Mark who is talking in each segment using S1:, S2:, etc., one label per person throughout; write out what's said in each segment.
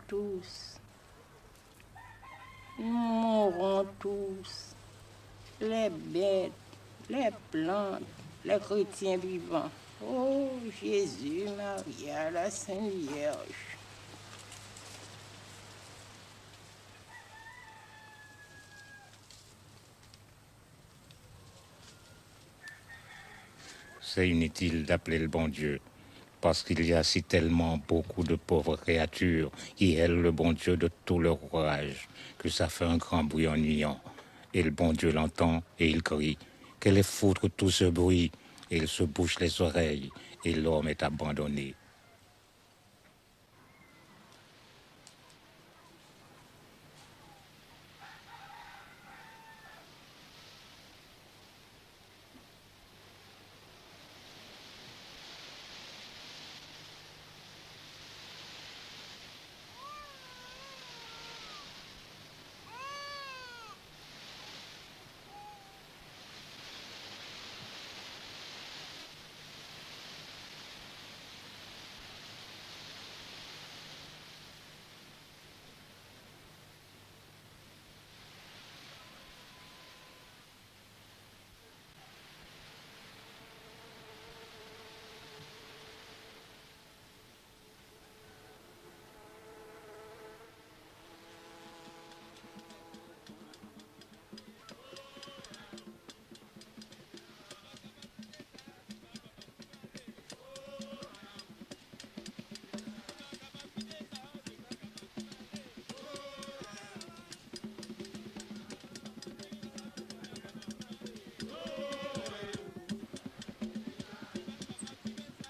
S1: tous. Nous mourrons tous. Les bêtes, les plantes, les chrétiens vivants. Oh Jésus, Maria, la Sainte Vierge.
S2: C'est inutile d'appeler le bon Dieu, parce qu'il y a si tellement beaucoup de pauvres créatures qui aiment le bon Dieu de tout leur courage, que ça fait un grand bruit ennuyant. Et le bon Dieu l'entend et il crie, « Quel est foutre tout ce bruit ?» Et il se bouche les oreilles et l'homme est abandonné.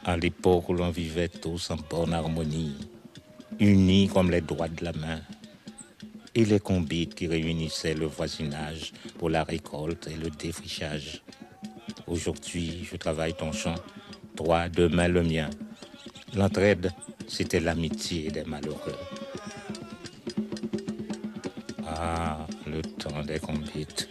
S2: À l'époque où l'on vivait tous en bonne harmonie, unis comme les doigts de la main, et les convites qui réunissaient le voisinage pour la récolte et le défrichage. Aujourd'hui, je travaille ton champ, toi demain le mien. L'entraide, c'était l'amitié des malheureux. Ah, le temps des convites.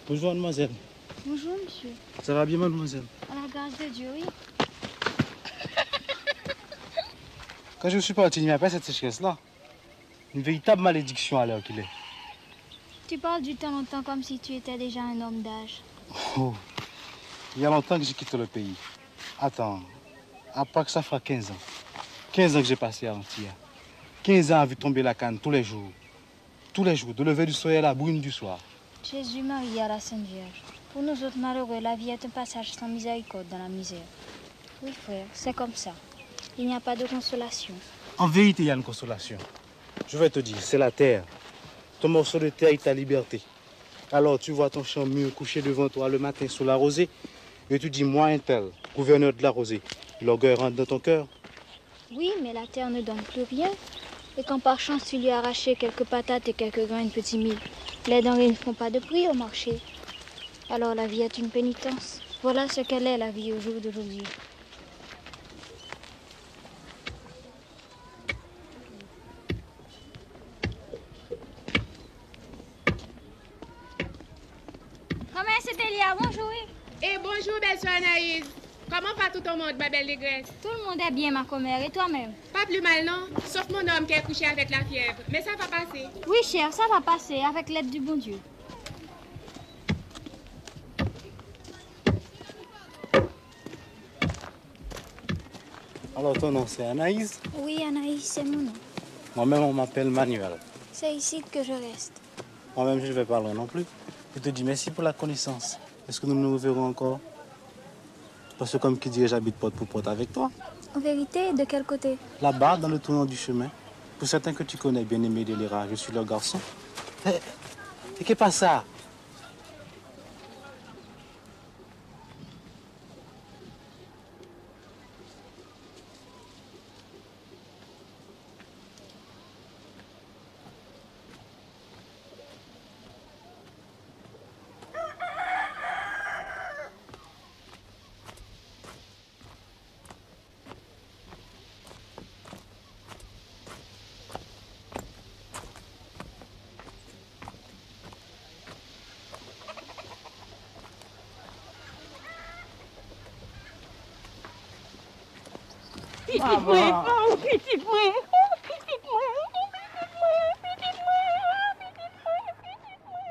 S3: Bonjour, mademoiselle.
S4: Bonjour, monsieur.
S3: Ça va bien, mademoiselle?
S4: À la grâce de Dieu, oui.
S3: Quand je suis parti, il n'y a pas cette sécheresse-là. Une véritable malédiction à l'heure qu'il est.
S4: Tu parles du temps longtemps comme si tu étais déjà un homme d'âge.
S3: Oh, il y a longtemps que j'ai quitté le pays. Attends, à part que ça fera 15 ans. 15 ans que j'ai passé à Antilla. 15 ans à vu tomber la canne tous les jours. Tous les jours, de lever du soleil à la bruine du soir.
S4: Jésus, Marie à la Sainte Vierge. Pour nous autres malheureux, la vie est un passage sans miséricorde dans la misère. Oui, frère, c'est comme ça. Il n'y a pas de consolation.
S3: En vérité, il y a une consolation. Je vais te dire, c'est la terre. Ton morceau de terre est ta liberté. Alors tu vois ton champ mûr couché devant toi le matin sous la rosée, et tu dis, moi un tel, gouverneur de la rosée, l'orgueil rentre dans ton cœur.
S4: Oui, mais la terre ne donne plus rien. Et quand par chance tu lui as arraché quelques patates et quelques grains de petits mille, les denrées ne font pas de prix au marché. Alors la vie est une pénitence. Voilà ce qu'elle est, la vie au jour d'aujourd'hui. Maman, c'est Elia, bonjour.
S5: Et bonjour, belle soeur Anaïs. Comment va tout le monde, ma belle négresse?
S4: Tout le monde est bien, ma commère, et toi-même?
S5: Pas plus mal, non? Sauf mon homme qui est couché avec la fièvre. Mais ça va passer.
S4: Oui, chère, ça va passer, avec l'aide du bon Dieu.
S3: Alors ton nom c'est Anaïs?
S4: Oui, Anaïs, c'est mon nom.
S3: Moi-même on m'appelle Manuel.
S4: C'est ici que je reste.
S3: Moi-même je ne vais pas loin non plus. Je te dis merci pour la connaissance. Est-ce que nous nous verrons encore? Parce que comme qui dirait, j'habite porte pour porte avec toi.
S4: En vérité, de quel côté?
S3: Là-bas, dans le tournant du chemin. Pour certains que tu connais, bien-aimé Délira, je suis leur garçon. Et qu'est-ce pas ça?
S1: Petit moi, oh, petit moi, oh, petit moi, oh, petit moi, petit moi, oh, petit moi, petit moi.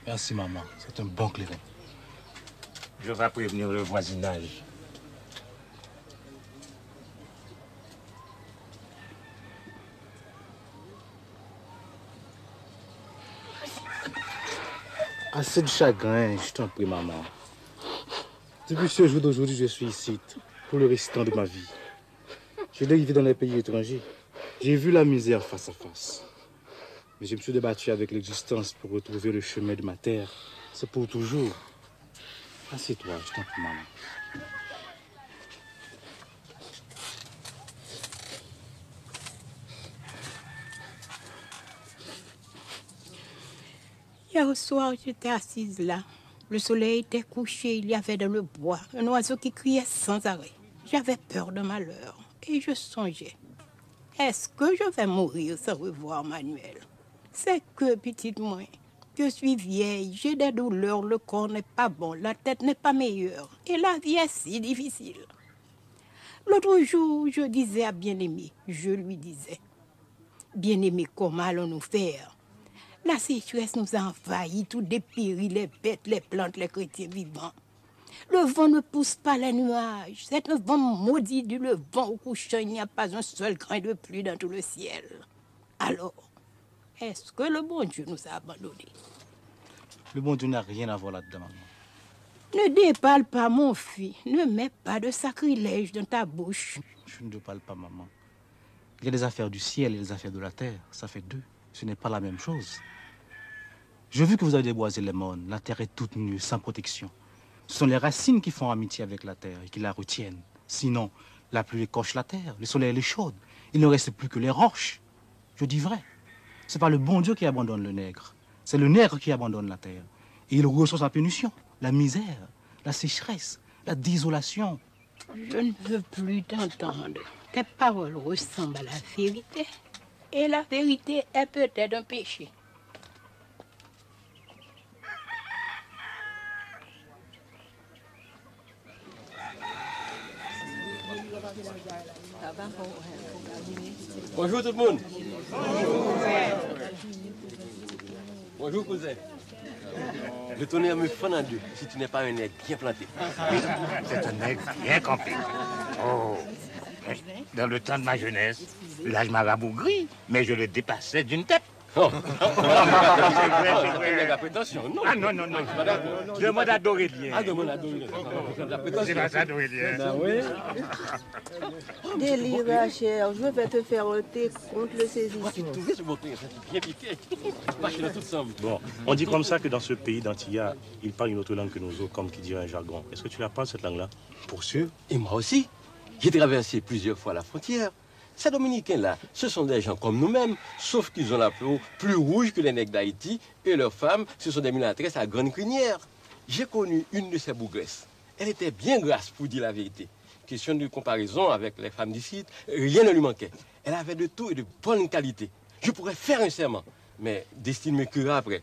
S3: Merci maman, c'est un bon clairin.
S2: Je vais prévenir le voisinage.
S3: Assez de chagrin, je t'en prie maman. Depuis ce jour d'aujourd'hui, je suis ici pour le restant de ma vie. J'ai dérivé dans les pays étrangers. J'ai vu la misère face à face. Mais je me suis débattu avec l'existence pour retrouver le chemin de ma terre. C'est pour toujours. Assieds-toi, je t'en prie, maman.
S1: Hier soir, j'étais assise là. Le soleil était couché, il y avait dans le bois un oiseau qui criait sans arrêt. J'avais peur de malheur et je songeais. Est-ce que je vais mourir sans revoir Manuel? C'est que, petite moi, je suis vieille, j'ai des douleurs, le corps n'est pas bon, la tête n'est pas meilleure et la vie est si difficile. L'autre jour, je disais à Bien-Aimé, je lui disais, Bien-Aimé, comment allons-nous faire? La sécheresse nous a envahis, tout dépérit, les bêtes, les plantes, les chrétiens vivants. Le vent ne pousse pas les nuages. C'est un vent maudit du levant au couchant. Il n'y a pas un seul grain de pluie dans tout le ciel. Alors, est-ce que le bon Dieu nous a abandonnés?
S3: Le bon Dieu n'a rien à voir là-dedans, maman.
S1: Ne déballe pas, mon fils. Ne mets pas de sacrilège dans ta bouche.
S3: Je ne te parle pas, maman. Il y a des affaires du ciel et des affaires de la terre. Ça fait deux. Ce n'est pas la même chose. Je veux que vous avez déboisé les mornes. La terre est toute nue, sans protection. Ce sont les racines qui font amitié avec la terre et qui la retiennent. Sinon, La pluie écorche la terre, le soleil est chaude. Il ne reste plus que les roches. Je dis vrai. C'est pas le bon Dieu qui abandonne le nègre. C'est le nègre qui abandonne la terre. Et il reçoit sa punition, la misère, la sécheresse, la désolation.
S1: Je ne veux plus t'entendre. Tes paroles ressemblent à la vérité. Et la vérité est peut-être un péché.
S6: Bonjour tout le monde. Bonjour cousin. Le tonnerre me fend en deux si tu n'es pas un nègre bien planté.
S2: C'est un nègre bien campé. Oh, dans le temps de ma jeunesse, là je m'arabougris, mais je le dépassais d'une tête.
S6: Oh.
S2: C'est
S6: la prétention, non?
S2: Ah non, non, non. Demande à Dorélien.
S6: Ah, demande à Dorélien.
S2: C'est pas ça, Dorélien.
S7: Délire, Rachel, je vais te faire ôter contre le saisissement.
S6: Tu trouves ce bouton, c'est bien piqué. Marchez là tout ensemble.
S8: Bon, on dit comme ça que dans ce pays d'Antilla, ils parlent une autre langue que nous autres, comme qui dirait un jargon. Est-ce que tu la parles, cette langue-là?
S6: Pour sûr. Et moi aussi. J'ai traversé plusieurs fois la frontière. Ces Dominicains-là, ce sont des gens comme nous-mêmes, sauf qu'ils ont la peau plus rouge que les nègres d'Haïti, et leurs femmes, ce sont des mulâtresses à grande crinière. J'ai connu une de ces bougresses. Elle était bien grasse, pour dire la vérité. Question de comparaison avec les femmes d'ici, rien ne lui manquait. Elle avait de tout et de bonne qualité. Je pourrais faire un serment, mais Destine me cuira après.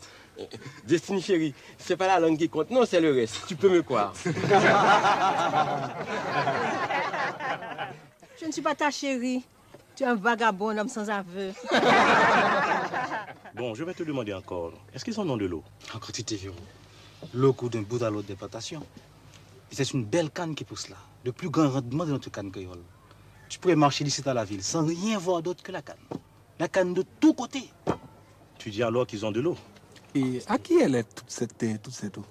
S6: Destine chérie, c'est pas la langue qui compte, non, c'est le reste. Tu peux me croire.
S7: Je ne suis pas ta chérie. Tu es un vagabond, homme sans aveu.
S8: Bon, je vais te demander encore. Est-ce qu'ils en ont de l'eau?
S3: En quantité, Véron. L'eau coule d'un bout à l'autre des plantations. Et c'est une belle canne qui pousse là. Le plus grand rendement de notre canne créole. Tu pourrais marcher d'ici à la ville sans rien voir d'autre que la canne. La canne de tous côtés.
S8: Tu dis alors qu'ils ont de l'eau?
S9: Et à qui elle est toute cette eau?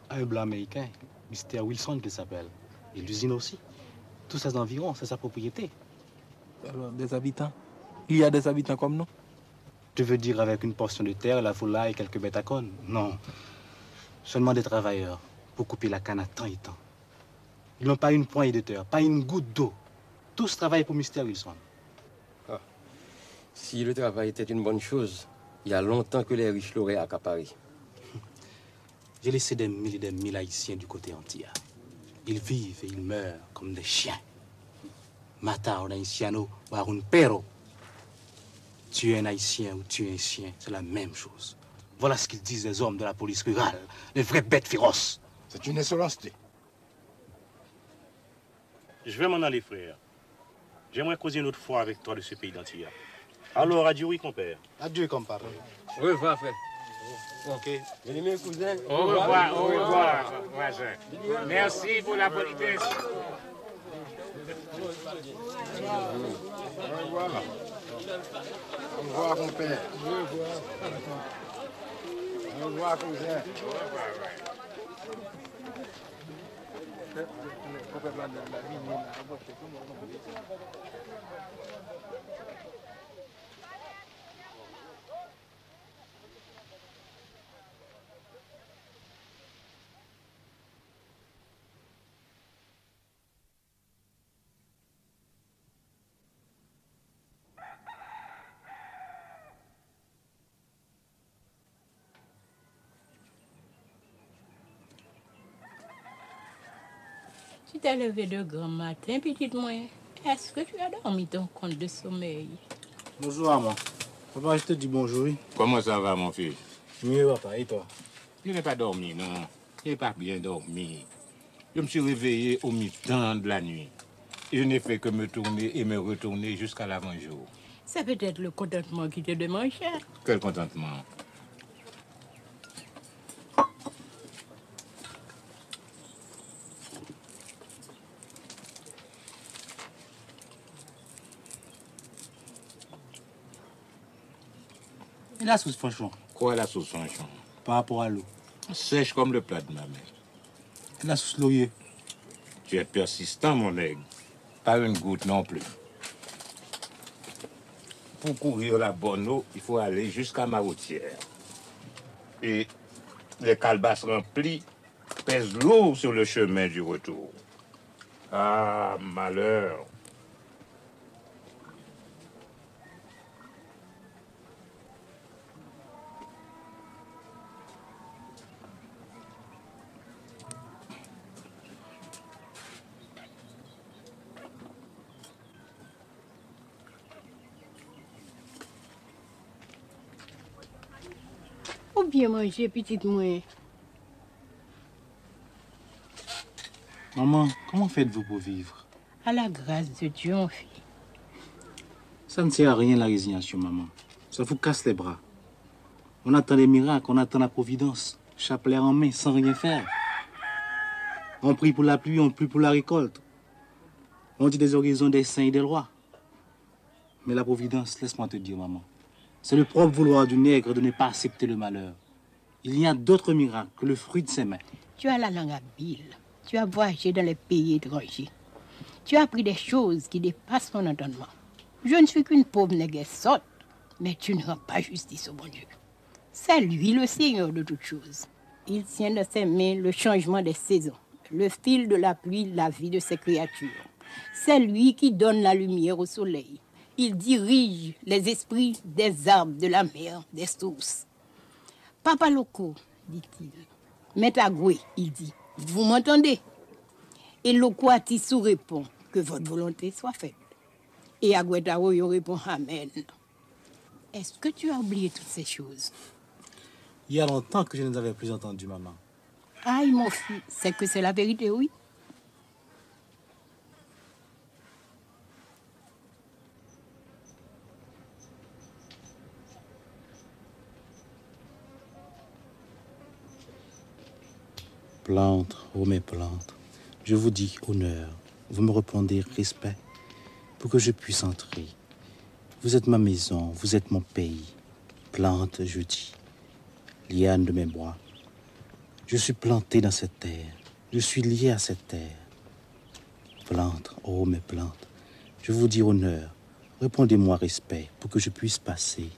S3: À un blanc américain, Mr. Wilson qu'il s'appelle. Et l'usine aussi. Tous ces environs, c'est sa propriété.
S9: Alors, des habitants? Il y a des habitants comme nous?
S3: Tu veux dire avec une portion de terre, la volaille et quelques bêtes à cornes? Non. Seulement des travailleurs pour couper la canne à temps et temps. Ils n'ont pas une poignée de terre, pas une goutte d'eau. Tous travaillent pour Mr. Wilson.
S6: Ah. Si le travail était une bonne chose, il y a longtemps que les riches l'auraient accaparé.
S3: J'ai laissé des mille Haïtiens du côté antillais. Ils vivent et ils meurent comme des chiens. Mata un haïtiano ou un perro. Tu es un haïtien ou tu es un chien, c'est la même chose. Voilà ce qu'ils disent les hommes de la police rurale, les vraies bêtes féroces.
S10: C'est une insolenceté.
S8: Je vais m'en aller, frère. J'aimerais causer une autre fois avec toi de ce pays d'Antilla. Alors, adieu, oui, compère.
S3: Adieu, compère.
S6: Au revoir, frère.
S3: Ok.
S6: Bien-aimé cousin.
S2: Au revoir, voisin. Merci pour la politesse.
S10: Au revoir. Au revoir, mon père. Au revoir, cousin.
S1: Tu t'es levé de grand matin, petite moi. Est-ce que tu as dormi ton compte de sommeil?
S3: Bonjour, maman. Papa, je te dis bonjour. Oui.
S2: Comment ça va, mon fils?
S3: Oui, papa, et toi?
S2: Je n'ai pas dormi, non. Je n'ai pas bien dormi. Je me suis réveillé au mi-temps de la nuit. Je n'ai fait que me tourner et me retourner jusqu'à l'avant-jour.
S1: C'est peut-être le contentement qui te demande cher.
S2: Quel contentement.
S3: Et la sauce franchement?
S2: Quoi la sauce franchement?
S3: Par rapport à l'eau.
S2: Sèche comme le plat de ma mère.
S3: Et la sauce laurier?
S2: Tu es persistant, mon aigle. Pas une goutte non plus. Pour courir la bonne eau, il faut aller jusqu'à ma routière. Et les calebasses remplies pèsent lourd sur le chemin du retour. Ah, malheur.
S1: bien manger, petite moi.
S3: Maman, comment faites-vous pour vivre?
S1: À la grâce de Dieu, mon fils.
S3: Ça ne sert à rien la résignation, maman. Ça vous casse les bras. On attend les miracles, on attend la providence. Chapelet en main, sans rien faire. On prie pour la pluie, on prie pour la récolte. On dit des horizons des saints et des rois. Mais la providence, laisse-moi te dire, maman, c'est le propre vouloir du nègre de ne pas accepter le malheur. Il y a d'autres miracles que le fruit de ses mains.
S1: Tu as la langue habile. Tu as voyagé dans les pays étrangers. Tu as appris des choses qui dépassent mon entendement. Je ne suis qu'une pauvre négresse sotte, mais tu ne rends pas justice au bon Dieu. C'est lui le Seigneur de toutes choses. Il tient dans ses mains le changement des saisons, le fil de la pluie, la vie de ses créatures. C'est lui qui donne la lumière au soleil. Il dirige les esprits des arbres, de la mer, des sources. Papa Loco, dit-il. Maître Agoué, il dit, vous m'entendez? Et Loco Atissou répond, que votre volonté soit faite. Et Agoué Taroyo répond, amen. Est-ce que tu as oublié toutes ces choses?
S3: Il y a longtemps que je ne les avais plus entendues, maman.
S1: Aïe, mon fils, c'est que c'est la vérité, oui.
S3: Plantes, oh mes plantes, je vous dis honneur, vous me répondez respect, pour que je puisse entrer. Vous êtes ma maison, vous êtes mon pays. Plante, je dis, liane de mes bois. Je suis planté dans cette terre, je suis lié à cette terre. Plantes, oh mes plantes, je vous dis honneur, répondez-moi respect, pour que je puisse passer.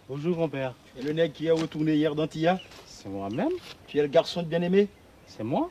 S3: Bonjour, grand-père.
S10: Et le nègre qui est retourné hier d'Antilla?
S3: C'est moi-même.
S10: Tu es le garçon de bien-aimé?
S3: C'est moi.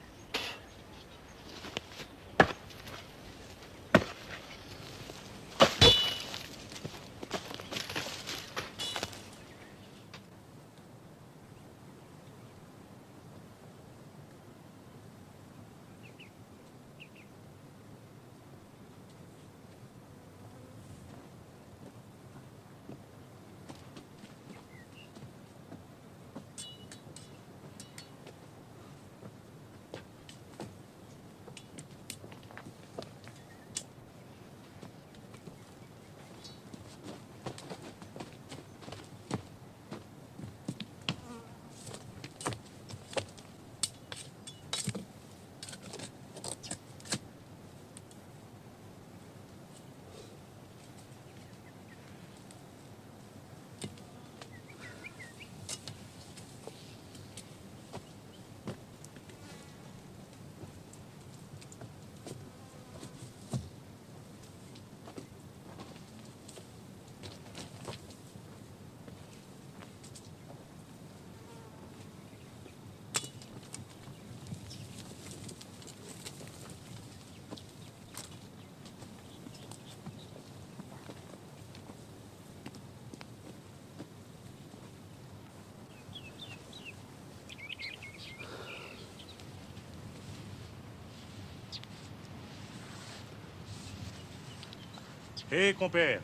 S8: Hé, compère,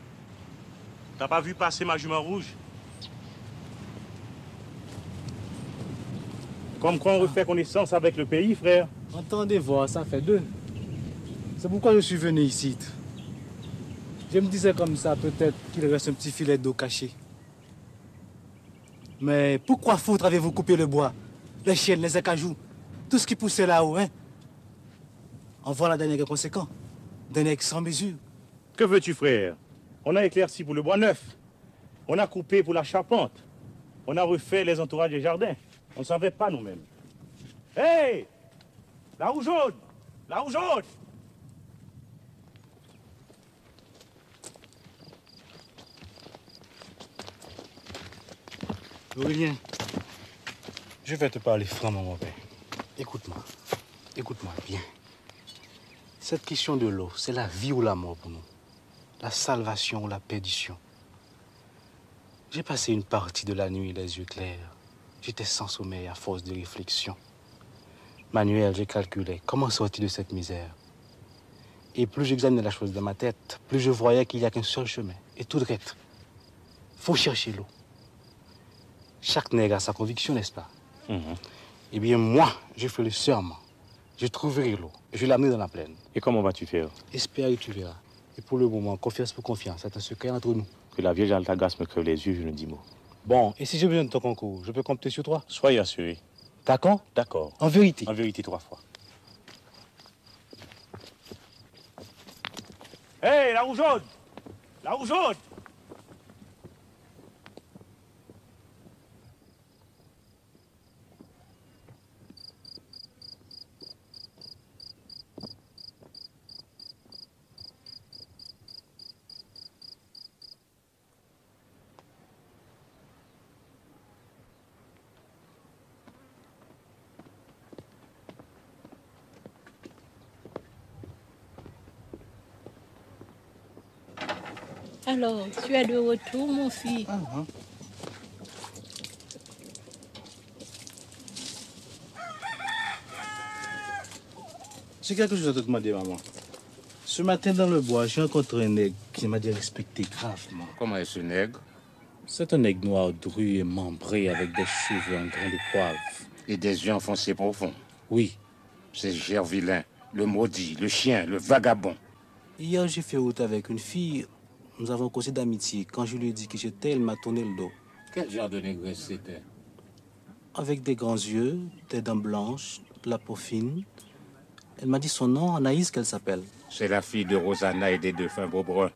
S8: t'as pas vu passer ma jument rouge? Comme quoi on refait connaissance avec le pays, frère.
S3: Entendez voir, ça fait deux. C'est pourquoi je suis venu ici. Je me disais comme ça, peut-être qu'il reste un petit filet d'eau caché. Mais pourquoi foutre avez-vous coupé le bois? Les chênes, les acajou, tout ce qui poussait là-haut, hein? En voilà d'un nègre conséquent, d'un nègre sans mesure.
S8: Que veux-tu, frère? On a éclairci pour le bois neuf. On a coupé pour la charpente. On a refait les entourages des jardins. On ne savait pas nous-mêmes. Hé! La roue jaune! La roue jaune!
S3: Aurélien, je vais te parler franchement, mon père. Écoute-moi. Écoute-moi bien. Cette question de l'eau, c'est la vie ou la mort pour nous. La salvation ou la perdition. J'ai passé une partie de la nuit les yeux clairs. J'étais sans sommeil à force de réflexion. Manuel, j'ai calculé comment sortir de cette misère. Et plus j'examinais la chose dans ma tête, plus je voyais qu'il n'y a qu'un seul chemin. Et tout droit. Faut chercher l'eau. Chaque nègre a sa conviction, n'est-ce pas? Eh bien, moi, je fais le serment. Je trouverai l'eau. Je l'amener dans la plaine.
S8: Et comment vas-tu faire?
S3: Espère que tu verras. Et pour le moment, confiance pour confiance. C'est un secret entre nous.
S8: Que la vieille Altagas me crève les yeux, je ne dis mot.
S3: Bon, et si j'ai besoin de ton concours, je peux compter sur toi?
S8: Soyez assuré.
S3: D'accord?
S8: D'accord.
S3: En vérité?
S8: En vérité, 3 fois. Hé, la roue jaune! La roue jaune!
S1: Alors, tu es de retour, mon fils.
S3: C'est quelque chose à te demander, maman. Ce matin, dans le bois, j'ai rencontré un nègre qui m'a dit respecter gravement.
S2: Comment est ce nègre?
S3: C'est un nègre noir dru et membré avec des cheveux en grains de poivre.
S2: Et des yeux enfoncés profonds.
S3: Oui.
S2: C'est Gervilain, le maudit, le chien, le vagabond.
S3: Hier, j'ai fait route avec une fille. Nous avons causé d'amitié. Quand je lui ai dit que j'étais, elle m'a tourné le dos.
S2: Quel genre de négresse c'était?
S3: Avec des grands yeux, des dents blanches, la peau fine. Elle m'a dit son nom, Anaïs, qu'elle s'appelle.
S2: C'est la fille de Rosanna et des deux fins Beaubrun.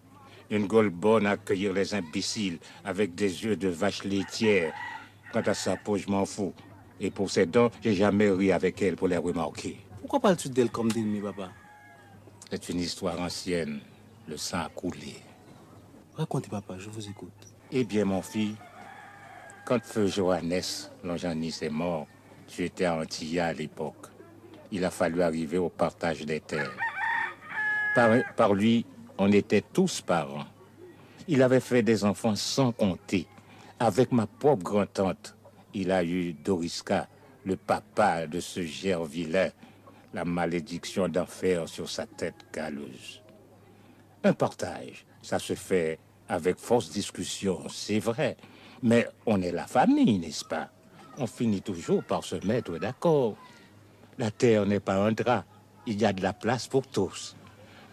S2: Une gueule bonne à accueillir les imbéciles, avec des yeux de vache laitière. Quant à sa peau, je m'en fous. Et pour ses dents, j'ai jamais ri avec elle pour les remarquer.
S3: Pourquoi parles-tu d'elle comme d'ennemi, papa?
S2: C'est une histoire ancienne. Le sang a coulé.
S3: Racontez, papa, je vous écoute.
S2: Eh bien, mon fils, quand feu Johannes, Lonjanis, est mort, j'étais à Antilla à l'époque. Il a fallu arriver au partage des terres. Par lui, on était tous parents. Il avait fait des enfants sans compter. Avec ma propre grand-tante, il a eu Doriska, le papa de ce Gervilain, la malédiction d'enfer sur sa tête galeuse. Un partage, ça se fait avec force discussion, c'est vrai. Mais on est la famille, n'est-ce pas? On finit toujours par se mettre d'accord. La terre n'est pas un drap. Il y a de la place pour tous.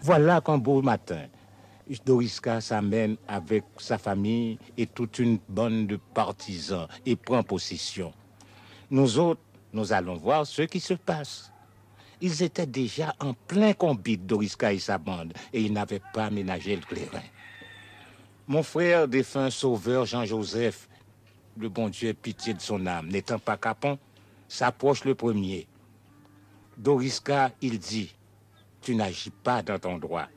S2: Voilà qu'un beau matin, Doriska s'amène avec sa famille et toute une bande de partisans et prend possession. Nous autres, nous allons voir ce qui se passe. Ils étaient déjà en plein combat, Doriska et sa bande, et ils n'avaient pas ménagé le clairin. Mon frère défunt sauveur Jean-Joseph, le bon Dieu ait pitié de son âme, n'étant pas capon, s'approche le premier. Doriska, il dit, « Tu n'agis pas dans ton droit. »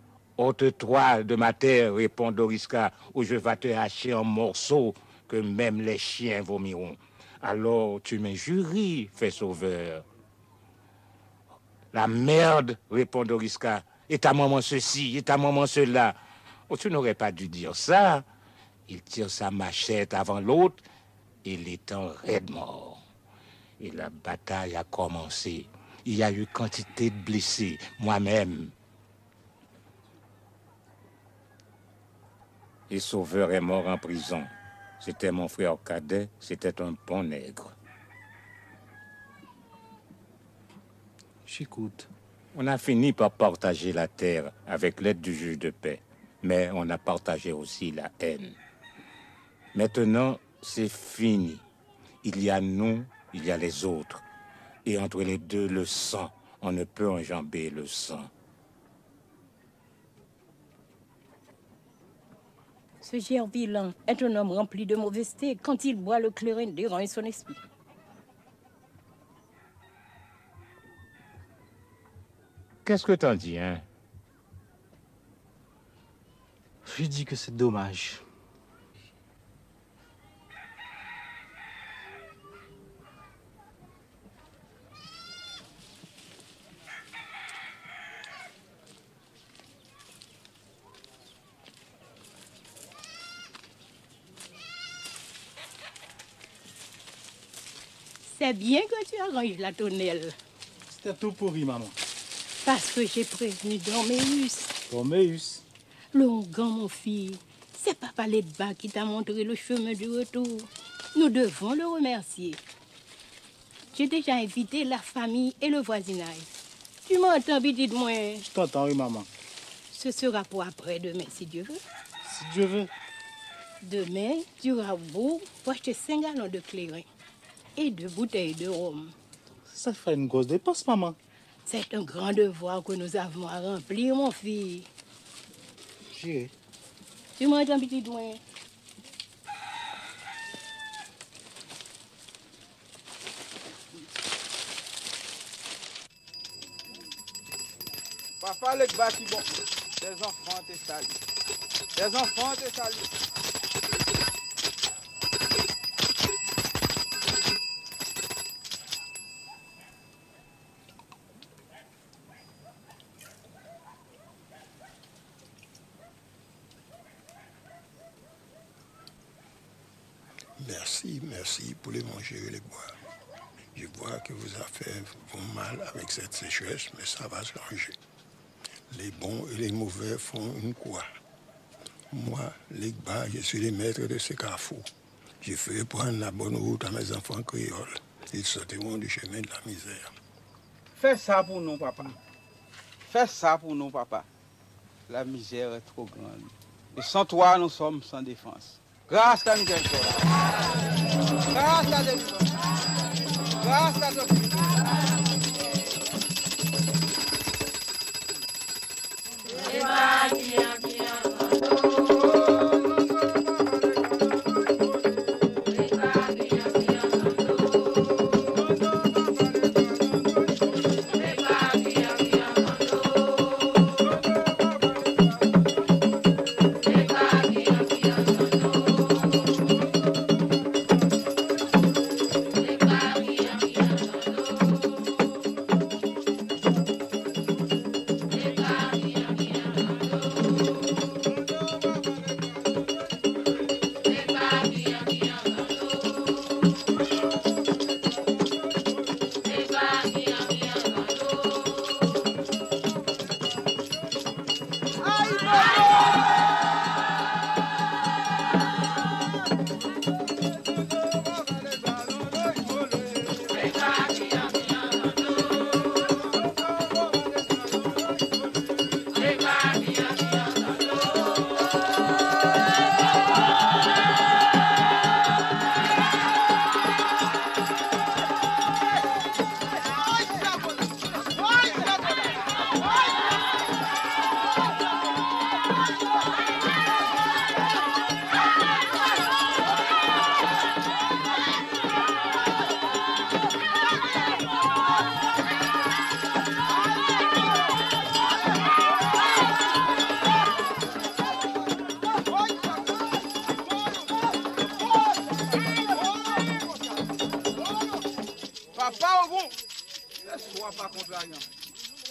S2: « Ôte-toi de ma terre, répond Doriska, ou je vais te hacher en morceaux que même les chiens vomiront. Alors tu m'injuries, fait sauveur. La merde, répond Doriska, et ta maman ceci, et ta maman cela. Oh, tu n'aurais pas dû dire ça. Il tire sa machette avant l'autre, et l'étend raide mort. Et la bataille a commencé. Il y a eu quantité de blessés, moi-même. Et Sauveur est mort en prison. C'était mon frère cadet, c'était un bon nègre.
S3: J'écoute.
S2: On a fini par partager la terre avec l'aide du juge de paix, mais on a partagé aussi la haine. Maintenant, c'est fini. Il y a nous, il y a les autres. Et entre les deux, le sang. On ne peut enjamber le sang.
S1: Ce Gervilain est un homme rempli de mauvaiseté. Quand il boit le clairin, dérange son esprit.
S2: Qu'est-ce que t'en dis, hein?
S3: Je dis que c'est dommage.
S1: C'est bien que tu arranges la tonnelle.
S3: C'était tout pourri, maman.
S1: Parce que j'ai prévenu Dorméus.
S3: Dorméus?
S1: Le Hongan, mon fils, c'est Papa Ledba qui t'a montré le chemin du retour. Nous devons le remercier. J'ai déjà invité la famille et le voisinage. Tu m'entends, petite moi?
S3: Je t'entends, oui, maman.
S1: Ce sera pour après-demain, si Dieu veut.
S3: Si Dieu veut.
S1: Demain, tu auras beau pour acheter 5 gallons de clairin et 2 bouteilles de rhum.
S3: Ça fait une grosse dépense, maman.
S1: C'est un grand devoir que nous avons à remplir, mon fils.
S3: J'irai.
S1: Tu m'entends, petite moi?
S10: Papa, le bâti bon. Les enfants te saluent. Les enfants te saluent.
S11: Merci pour les manger et les boire. Je vois que vos affaires vont mal avec cette sécheresse, mais ça va se ranger. Les bons et les mauvais font une croix. Moi, Legba, je suis le maître de ce carrefour. Je ferai prendre la bonne route à mes enfants créoles. Ils sortiront du chemin de la misère.
S10: Fais ça pour nous, papa. Fais ça pour nous, papa. La misère est trop grande. Et sans toi, nous sommes sans défense. Grâce à nous, grâce à Dieu. Grâce à Dieu.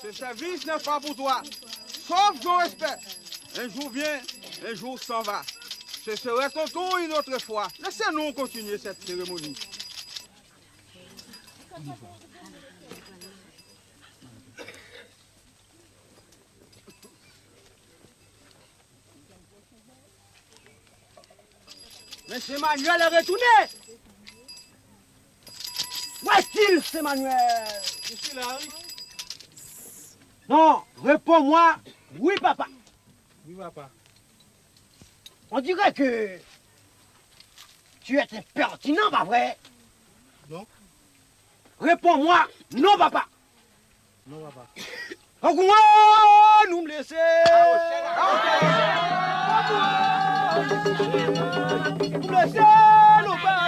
S10: Ce service n'est pas pour toi, sauf ton respect. Un jour vient, un jour s'en va. Ce serait ton tour une autre fois. Laissez-nous continuer cette cérémonie.
S12: Monsieur Manuel est retourné. Où est-il, ce Manuel?
S10: Je suis là, oui.
S12: Non, réponds-moi. Oui, papa.
S10: Oui, papa.
S12: On dirait que tu es impertinent, pas vrai?
S10: Non.
S12: Réponds-moi. Non, papa.
S10: Non, papa.
S12: Comment nous me laisser? Nous me laisser, nous pas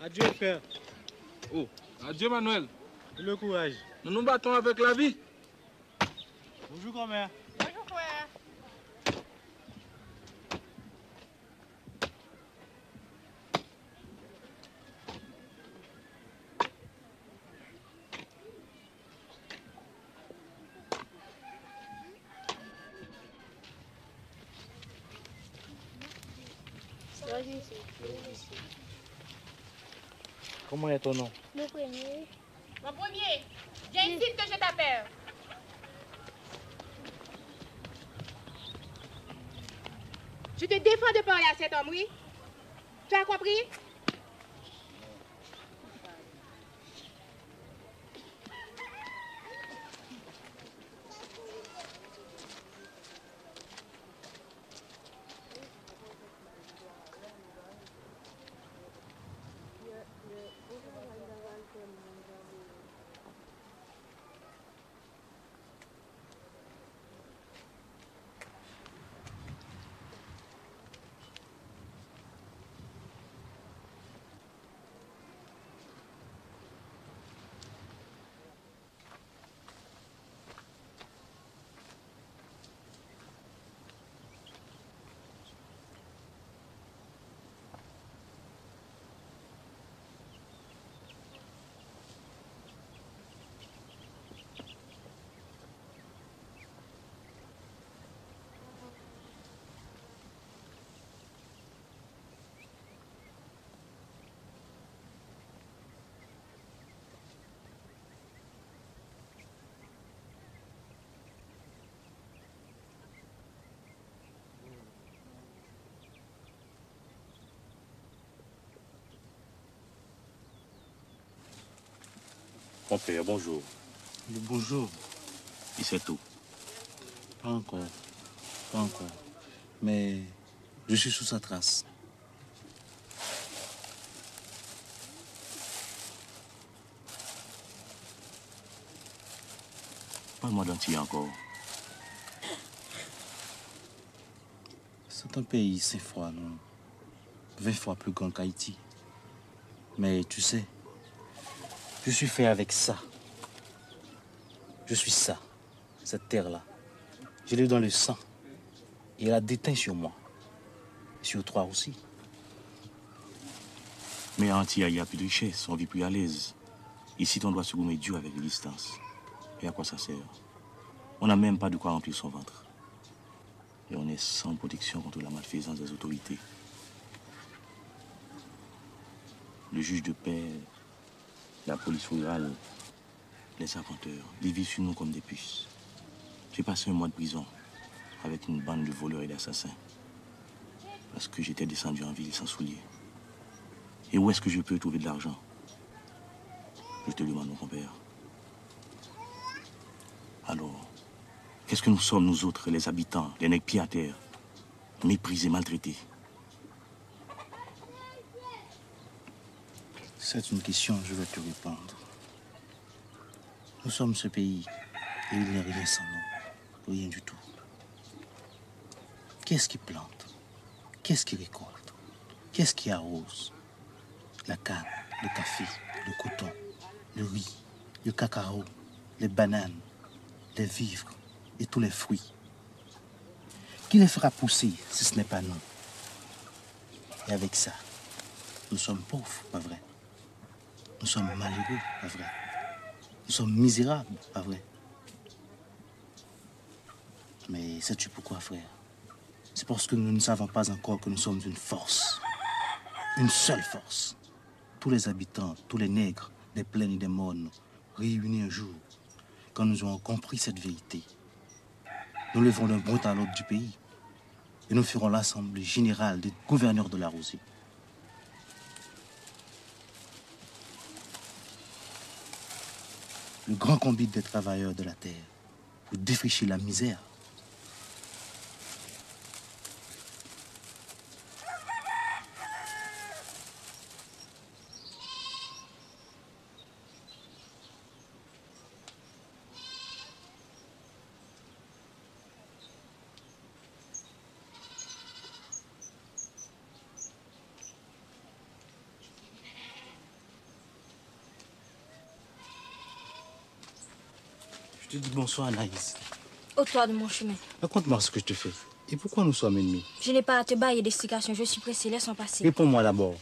S3: Adieu, frère.
S13: Oh, adieu, Manuel.
S3: Le courage.
S13: Nous nous battons avec la vie.
S3: Bonjour, grand-mère.
S5: Bonjour, frère.
S3: Comment est ton nom?
S4: Le premier.
S5: Mon premier, viens ici que je t'appelle. Je te défends de parler à cet homme, oui? Tu as compris?
S8: Mon père, bonjour.
S3: Bonjour.
S8: Et c'est tout.
S3: Pas encore. Pas encore. Mais je suis sous sa trace.
S8: Parle-moi d'Antille encore.
S3: C'est un pays, c'est froid, non? 20 fois plus grand qu'Haïti. Mais tu sais, je suis fait avec ça. Je suis ça, cette terre-là. Je l'ai dans le sang. Et elle a déteint sur moi. Sur toi aussi.
S8: Mais à Antille, il y a plus de richesse, on vit plus à l'aise. Ici, on doit se gommer Dieu avec les distances. Et à quoi ça sert? On n'a même pas de quoi remplir son ventre. Et on est sans protection contre la malfaisance des autorités. Le juge de paix, la police rurale, les inventeurs, ils vivent sur nous comme des puces. J'ai passé un mois de prison avec une bande de voleurs et d'assassins. Parce que j'étais descendu en ville sans souliers. Et où est-ce que je peux trouver de l'argent? Je te demande, mon compère. Alors, qu'est-ce que nous sommes, nous autres, les habitants, les nègres pieds à terre, méprisés, maltraités?
S3: C'est une question, je vais te répondre. Nous sommes ce pays et il n'est rien sans nous. Rien du tout. Qu'est-ce qui plante? Qu'est-ce qui récolte? Qu'est-ce qui arrose? La canne, le café, le coton, le riz, le cacao, les bananes, les vivres et tous les fruits. Qui les fera pousser si ce n'est pas nous? Et avec ça, nous sommes pauvres, pas vrai? Nous sommes malheureux, pas vrai? Nous sommes misérables, pas vrai? Mais sais-tu pourquoi, frère? C'est parce que nous ne savons pas encore que nous sommes une force. Une seule force. Tous les habitants, tous les nègres, des plaines et des mornes, réunis un jour, quand nous aurons compris cette vérité, nous lèverons d'un bout à l'autre du pays et nous ferons l'assemblée générale des gouverneurs de la Rosée. Le grand convite des travailleurs de la terre pour défricher la misère. te dis bonsoir, Anaïs.
S4: Ôte-toi de mon chemin.
S3: Raconte-moi ce que je te fais. Et pourquoi nous sommes ennemis?
S4: Je n'ai pas à te bailler d'explications. Je suis pressée. Laisse-moi passer.
S3: Réponds-moi d'abord.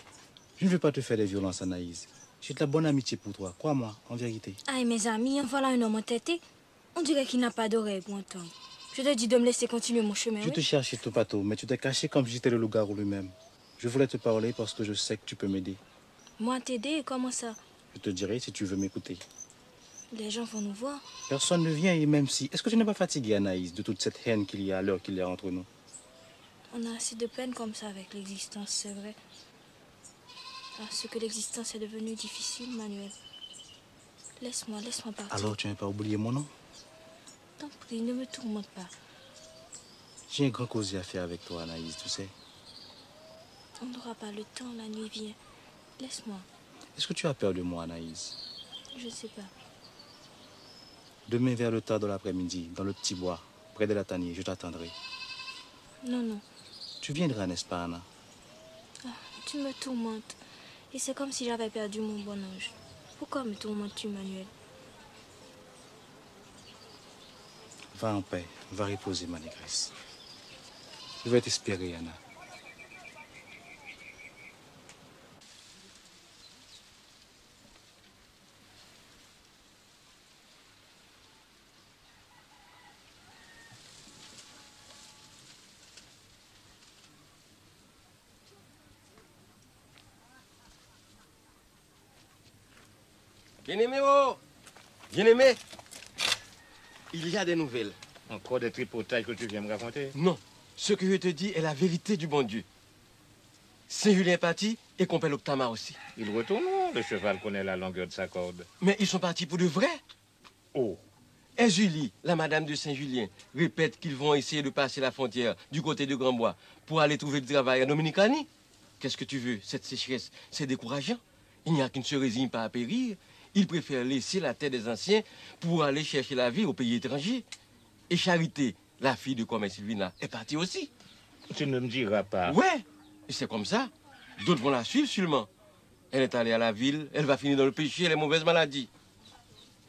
S3: Je ne veux pas te faire des violences, Anaïs. J'ai de la bonne amitié pour toi. Crois-moi, en vérité.
S4: Aïe, mes amis, en voilà un homme entêté. On dirait qu'il n'a pas d'oreille pour entendre. Je te dis de me laisser continuer mon chemin.
S3: Je te cherchais tout bateau, mais tu t'es caché comme si j'étais le loup-garou lui-même. Je voulais te parler parce que je sais que tu peux m'aider.
S4: Moi, t'aider? Comment ça?
S3: Je te dirai si tu veux m'écouter.
S4: Les gens vont nous voir.
S3: Personne ne vient et même si... Est-ce que tu n'es pas fatigué, Anaïs, de toute cette haine qu'il y a à l'heure qu'il y a entre nous?
S4: On a assez de peine comme ça avec l'existence, c'est vrai. Parce que l'existence est devenue difficile, Manuel. Laisse-moi partir.
S3: Alors tu n'as pas oublié mon nom?
S4: T'en prie, ne me tourmente pas.
S3: J'ai un grand causier à faire avec toi, Anaïs, tu sais.
S4: On n'aura pas le temps, la nuit vient. Laisse-moi.
S3: Est-ce que tu as peur de moi, Anaïs?
S4: Je sais pas.
S3: Demain vers le tard de l'après-midi, dans le petit bois, près de la tanière, je t'attendrai.
S4: Non, non.
S3: Tu viendras, n'est-ce pas, Anna?
S4: Ah, tu me tourmentes. Et c'est comme si j'avais perdu mon bon ange. Pourquoi me tourmentes-tu, Manuel?
S3: Va en paix, va reposer, ma négresse. Je vais t'espérer, Anna.
S6: Bien-aimé, oh! Bien-aimé, il y a des nouvelles.
S2: Encore des tripotages que tu viens me raconter?
S6: Non, ce que je te dis est la vérité du bon Dieu. Saint-Julien est parti et compère Octama aussi.
S2: Ils retourneront, le cheval connaît la longueur de sa corde.
S6: Mais ils sont partis pour de vrai.
S2: Oh!
S6: Et Julie, la madame de Saint-Julien, répète qu'ils vont essayer de passer la frontière du côté de Grandbois pour aller trouver du travail à Dominicani. Qu'est-ce que tu veux? Cette sécheresse, c'est décourageant. Il n'y a qui ne se résigne pas à périr. Ils préfèrent laisser la terre des anciens pour aller chercher la vie au pays étranger. Et Charité, la fille de Comé Sylvina, est partie aussi.
S2: Tu ne me diras pas.
S6: Ouais, et c'est comme ça. D'autres vont la suivre seulement. Elle est allée à la ville, elle va finir dans le péché et les mauvaises maladies.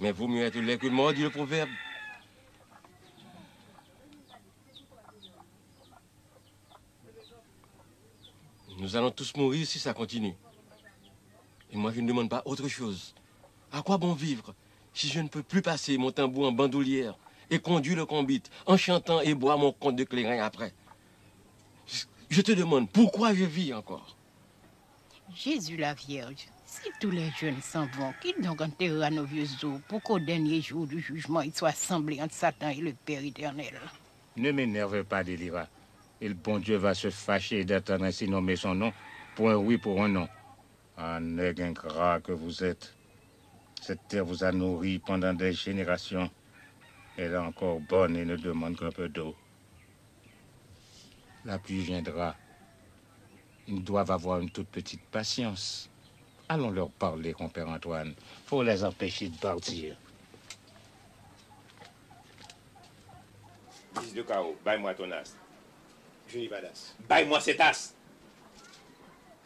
S6: Mais vaut mieux être laid que mort, dit le proverbe. Nous allons tous mourir si ça continue. Et moi, je ne demande pas autre chose. À quoi bon vivre si je ne peux plus passer mon tambour en bandoulière et conduire le combite en chantant et boire mon compte de clairin après? Je te demande, pourquoi je vis encore?
S1: Jésus la Vierge, si tous les jeunes s'en vont, qu'ils donc enterrent à nos vieux os pour qu'au dernier jour du jugement, ils soient assemblés entre Satan et le Père éternel.
S2: Ne m'énerve pas, Délira. Et le bon Dieu va se fâcher d'entendre ainsi nommer son nom pour un oui, pour un non. Ah, nègre ingrat que vous êtes. Cette terre vous a nourri pendant des générations. Elle est encore bonne et ne demande qu'un peu d'eau. La pluie viendra. Ils doivent avoir une toute petite patience. Allons leur parler, compère Antoine, pour les empêcher de partir. Fils de Cao, baille-moi ton as.
S14: Je n'ai pas d'as.
S2: Baille-moi cet as.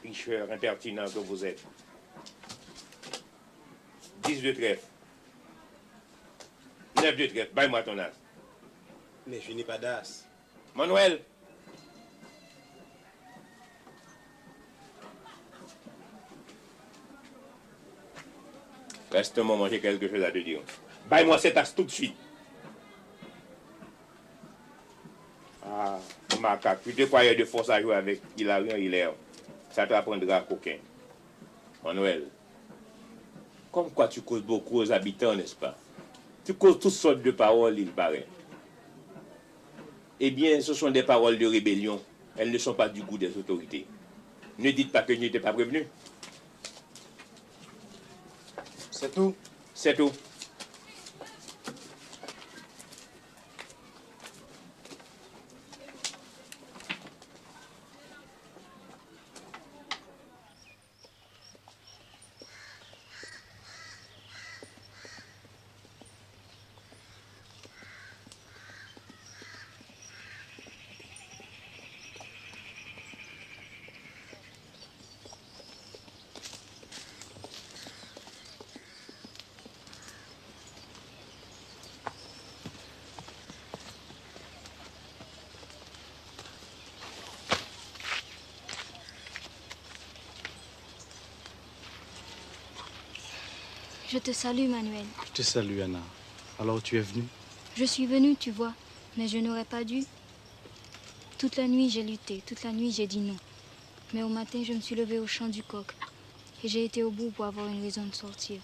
S2: Tricheur impertinent que vous êtes. 10 de trèfle. 9 de trèfle, baille-moi ton as.
S14: Mais je n'ai pas d'as.
S2: Manuel. Reste un moment, j'ai quelque chose à te dire. Baille-moi cet as tout de suite. Ah, macaque, tu te croyais de force à jouer avec Hilarion Hilaire. Ça t'apprendra coquin. Manuel, comme quoi tu causes beaucoup aux habitants, n'est-ce pas? Tu causes toutes sortes de paroles, il paraît. Eh bien, ce sont des paroles de rébellion. Elles ne sont pas du goût des autorités. Ne dites pas que je n'étais pas prévenu.
S14: C'est tout?
S2: C'est tout.
S4: Je te salue, Manuel.
S3: Je te salue, Anna. Alors tu es venue?
S4: Je suis venue, tu vois, mais je n'aurais pas dû. Toute la nuit, j'ai lutté. Toute la nuit, j'ai dit non. Mais au matin, je me suis levée au chant du coq. Et j'ai été au bout pour avoir une raison de sortir.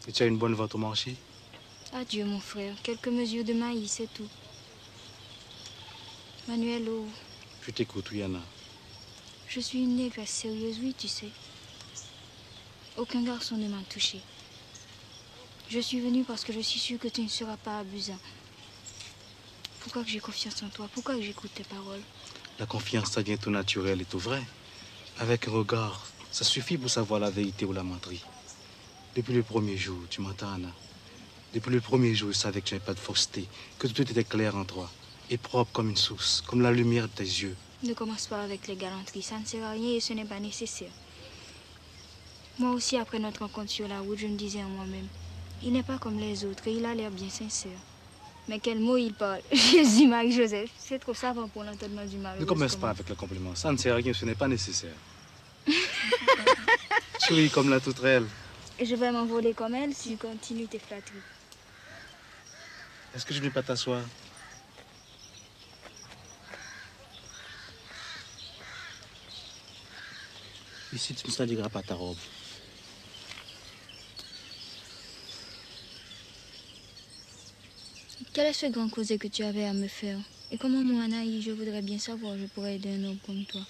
S3: Et tu as une bonne vente au marché?
S4: Adieu, mon frère. Quelques mesures de maïs, c'est tout. Manuel, oh,
S3: Je t'écoute, oui, Anna.
S4: je suis une négresse sérieuse, oui, tu sais. Aucun garçon ne m'a touchée. Je suis venue parce que je suis sûre que tu ne seras pas abusant. Pourquoi que j'ai confiance en toi? Pourquoi que j'écoute tes paroles?
S3: La confiance, ça vient tout naturel et tout vrai. Avec un regard, ça suffit pour savoir la vérité ou la menterie. Depuis le premier jour, tu m'entends, Anna? Depuis le premier jour, je savais que tu n'avais pas de fausseté, que tout était clair en toi, et propre comme une source, comme la lumière de tes yeux.
S4: Ne commence pas avec les galanteries, ça ne sert à rien et ce n'est pas nécessaire. Moi aussi, après notre rencontre sur la route, je me disais en moi-même, il n'est pas comme les autres et il a l'air bien sincère. Mais quel mot il parle. Jésus, Marie-Joseph, c'est trop savant pour l'entendement du malheureux.
S3: Ne commence pas avec le compliment, ça ne sert à rien, ce n'est pas nécessaire. Tu ris comme la toutrelle.
S4: Et je vais m'envoler comme elle si tu continues tes flatteries.
S3: Est-ce que je ne vais pas t'asseoir? Ici, tu ne saliras pas ta robe.
S4: Quel est ce grand causé que tu avais à me faire? Et comment, mon Anaïs, je voudrais bien savoir, je pourrais aider un homme comme toi.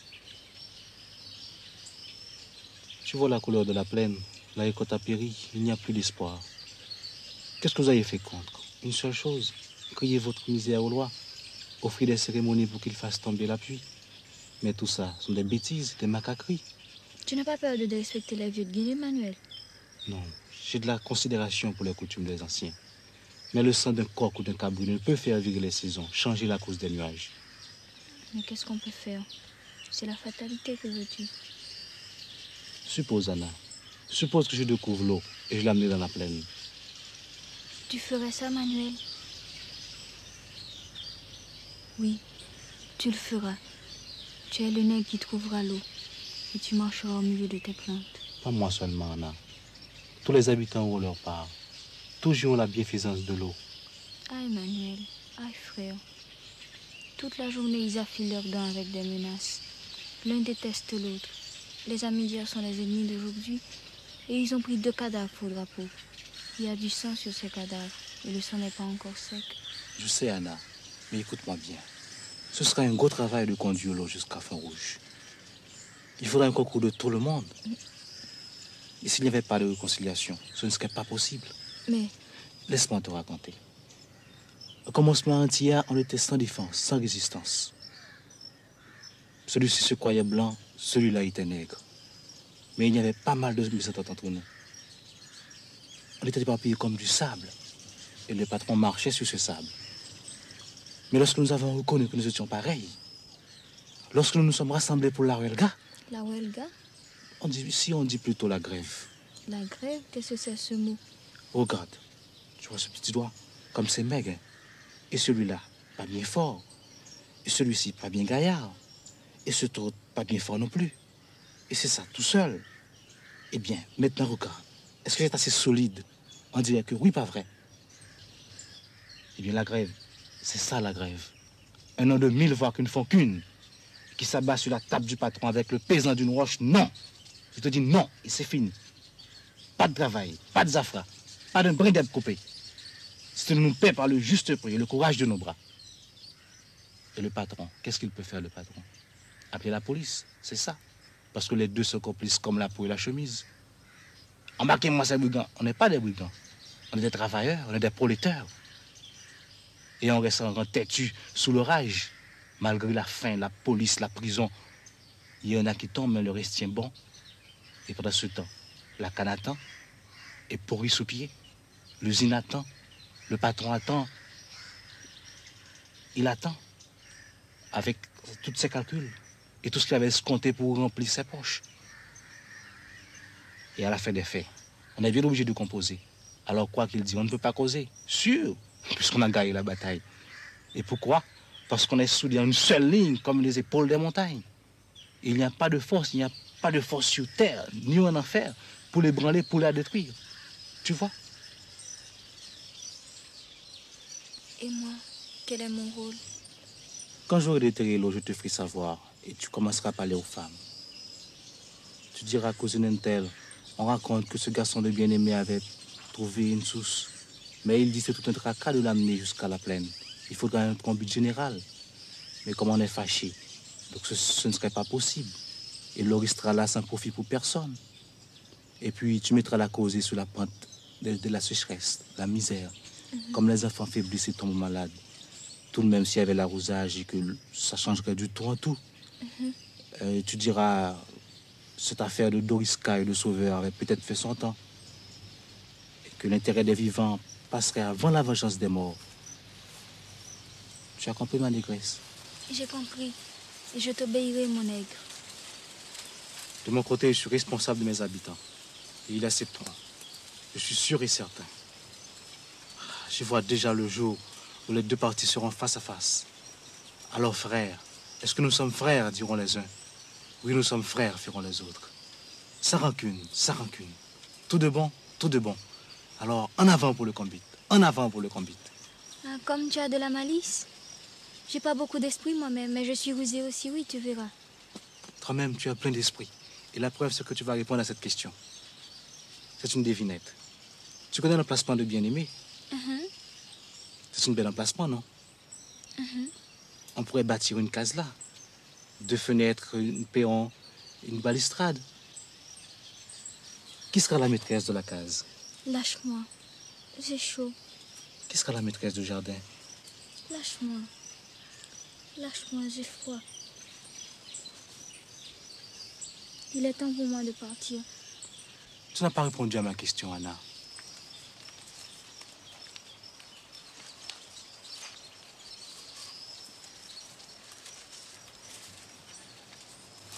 S3: Tu vois la couleur de la plaine, la récolte a péri, il n'y a plus d'espoir. Qu'est-ce que vous avez fait contre? Une seule chose, crier votre misère aux lois, offrir des cérémonies pour qu'ils fassent tomber la pluie. Mais tout ça, ce sont des bêtises, des macaqueries.
S4: Tu n'as pas peur de respecter les vieux de Guinée, Manuel?
S3: Non, j'ai de la considération pour les coutumes des anciens. Mais le sang d'un coq ou d'un cabri ne peut faire virer les saisons, changer la course des nuages.
S4: Mais qu'est-ce qu'on peut faire? C'est la fatalité, que veux-tu?
S3: Suppose, Anna, suppose que je découvre l'eau et je l'amène dans la plaine.
S4: Tu ferais ça, Manuel? Oui, tu le feras. Tu es le nègre qui trouvera l'eau et tu marcheras au milieu de tes plantes.
S3: Pas moi seulement, Anna. Tous les habitants ont leur part. Tous ont la bienfaisance de l'eau.
S4: Aïe, Manuel, aïe, frère. Toute la journée, ils affilent leurs dents avec des menaces. L'un déteste l'autre. Les amis d'hier sont les ennemis d'aujourd'hui et ils ont pris 2 cadavres pour drapeau. Il y a du sang sur ces cadavres et le sang n'est pas encore sec.
S3: Je sais, Anna, mais écoute-moi bien. Ce sera un gros travail de conduire l'eau jusqu'à Fin-Rouge. Il faudra un concours de tout le monde. Et s'il n'y avait pas de réconciliation, ce ne serait pas possible.
S4: Mais...
S3: Laisse-moi te raconter. Au commencement entier, on était sans défense, sans résistance. Celui-ci se croyait blanc, celui-là était nègre. Mais il y avait pas mal de mésententes entre nous. On était éparpillés comme du sable. Et le patron marchait sur ce sable. Mais lorsque nous avons reconnu que nous étions pareils, lorsque nous nous sommes rassemblés pour la Huelga,
S4: la Huelga?
S3: On dit plutôt la grève.
S4: La grève? Qu'est-ce que c'est ce mot?
S3: Regarde, tu vois ce petit doigt, comme c'est maigre. Hein? Et celui-là, pas bien fort. Et celui-ci, pas bien gaillard. Et ce autre, pas bien fort non plus. Et c'est ça, tout seul. Eh bien, maintenant, regarde. Est-ce que c'est assez solide? On dirait que oui, pas vrai. Eh bien, la grève, c'est ça la grève. Un homme de 1000 voix qui ne font qu'une. Qui s'abat sur la table du patron avec le pesant d'une roche, non. Je te dis non, et c'est fini. Pas de travail, pas de zafra, pas d'un brin d'herbe coupé. C'est nous paie par le juste prix et le courage de nos bras. Et le patron, qu'est-ce qu'il peut faire, le patron? Appeler la police, c'est ça. Parce que les deux sont complices comme la peau et la chemise. Embarquez-moi ces brigands. On n'est pas des brigands. On est des travailleurs, on est des prolétaires. Et on reste en têtu sous l'orage. Malgré la faim, la police, la prison. Il y en a qui tombent, mais le reste tient bon. Et pendant ce temps, la canne attend, est pourrie sous pied. L'usine attend, le patron attend. Il attend, avec tous ses calculs et tout ce qu'il avait escompté pour remplir ses poches. Et à la fin des faits, on est bien obligé de composer. Alors quoi qu'il dit, on ne peut pas causer. Sûr, puisqu'on a gagné la bataille. Et pourquoi? Parce qu'on est soudés en une seule ligne, comme les épaules des montagnes. Il n'y a pas de force, il n'y a pas de force sur terre, ni en enfer, pour l'ébranler, pour la détruire. Tu vois?
S4: Et moi, quel est mon rôle?
S3: Quand j'aurai déterré l'eau, je te ferai savoir et tu commenceras à parler aux femmes. Tu diras à cousine Intel, on raconte que ce garçon de bien-aimé avait trouvé une source. Mais il dit que c'est tout un tracas de l'amener jusqu'à la plaine. Il faudra un combat général. Mais comme on est fâché, donc ce ne serait pas possible. Et l'eau restera là sans profit pour personne. Et puis tu mettras la causée sur la pente de la sécheresse, la misère. Comme les enfants faiblissent et tombent malades. Tout de même s'il y avait l'arrosage et que ça changerait du tout en tout. Tu diras, cette affaire de Doriska et de Sauveur avait peut-être fait son temps. Et que l'intérêt des vivants passerait avant la vengeance des morts. Tu as compris, ma négresse?
S4: J'ai compris. Et je t'obéirai, mon nègre.
S3: De mon côté, je suis responsable de mes habitants. Et ils accepteront. Je suis sûr et certain. Je vois déjà le jour où les deux parties seront face à face. Alors, frères, est-ce que nous sommes frères, diront les uns? Oui, nous sommes frères, firont les autres. Sans rancune, sans rancune. Tout de bon, tout de bon. Alors, en avant pour le combat. En avant pour le combat.
S4: Ah, comme tu as de la malice. J'ai pas beaucoup d'esprit moi-même, mais je suis rusée aussi, oui, tu verras.
S3: Toi-même, tu as plein d'esprit. Et la preuve, c'est que tu vas répondre à cette question. C'est une devinette. Tu connais l'emplacement de bien-aimé? C'est un bel emplacement, non? On pourrait bâtir une case là. 2 fenêtres, une perron, une balustrade. Qui sera la maîtresse de la case?
S4: Lâche-moi. J'ai chaud.
S3: Qui sera la maîtresse du jardin?
S4: Lâche-moi. Lâche-moi, j'ai froid. Il est temps pour moi de partir.
S3: Tu n'as pas répondu à ma question, Anna.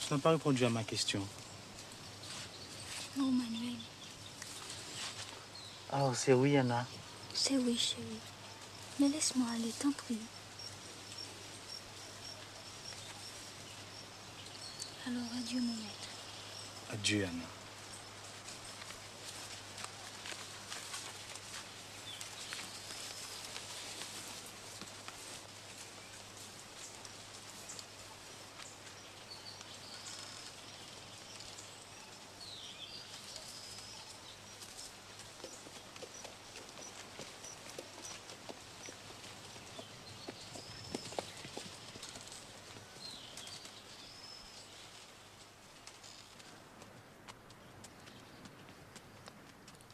S3: Tu n'as pas répondu à ma question.
S4: Non, Manuel.
S3: Alors, c'est oui, Anna.
S4: C'est oui, chérie. Mais laisse-moi aller, t'en prie. Alors, adieu, mon maître.
S3: Adieu, Anna.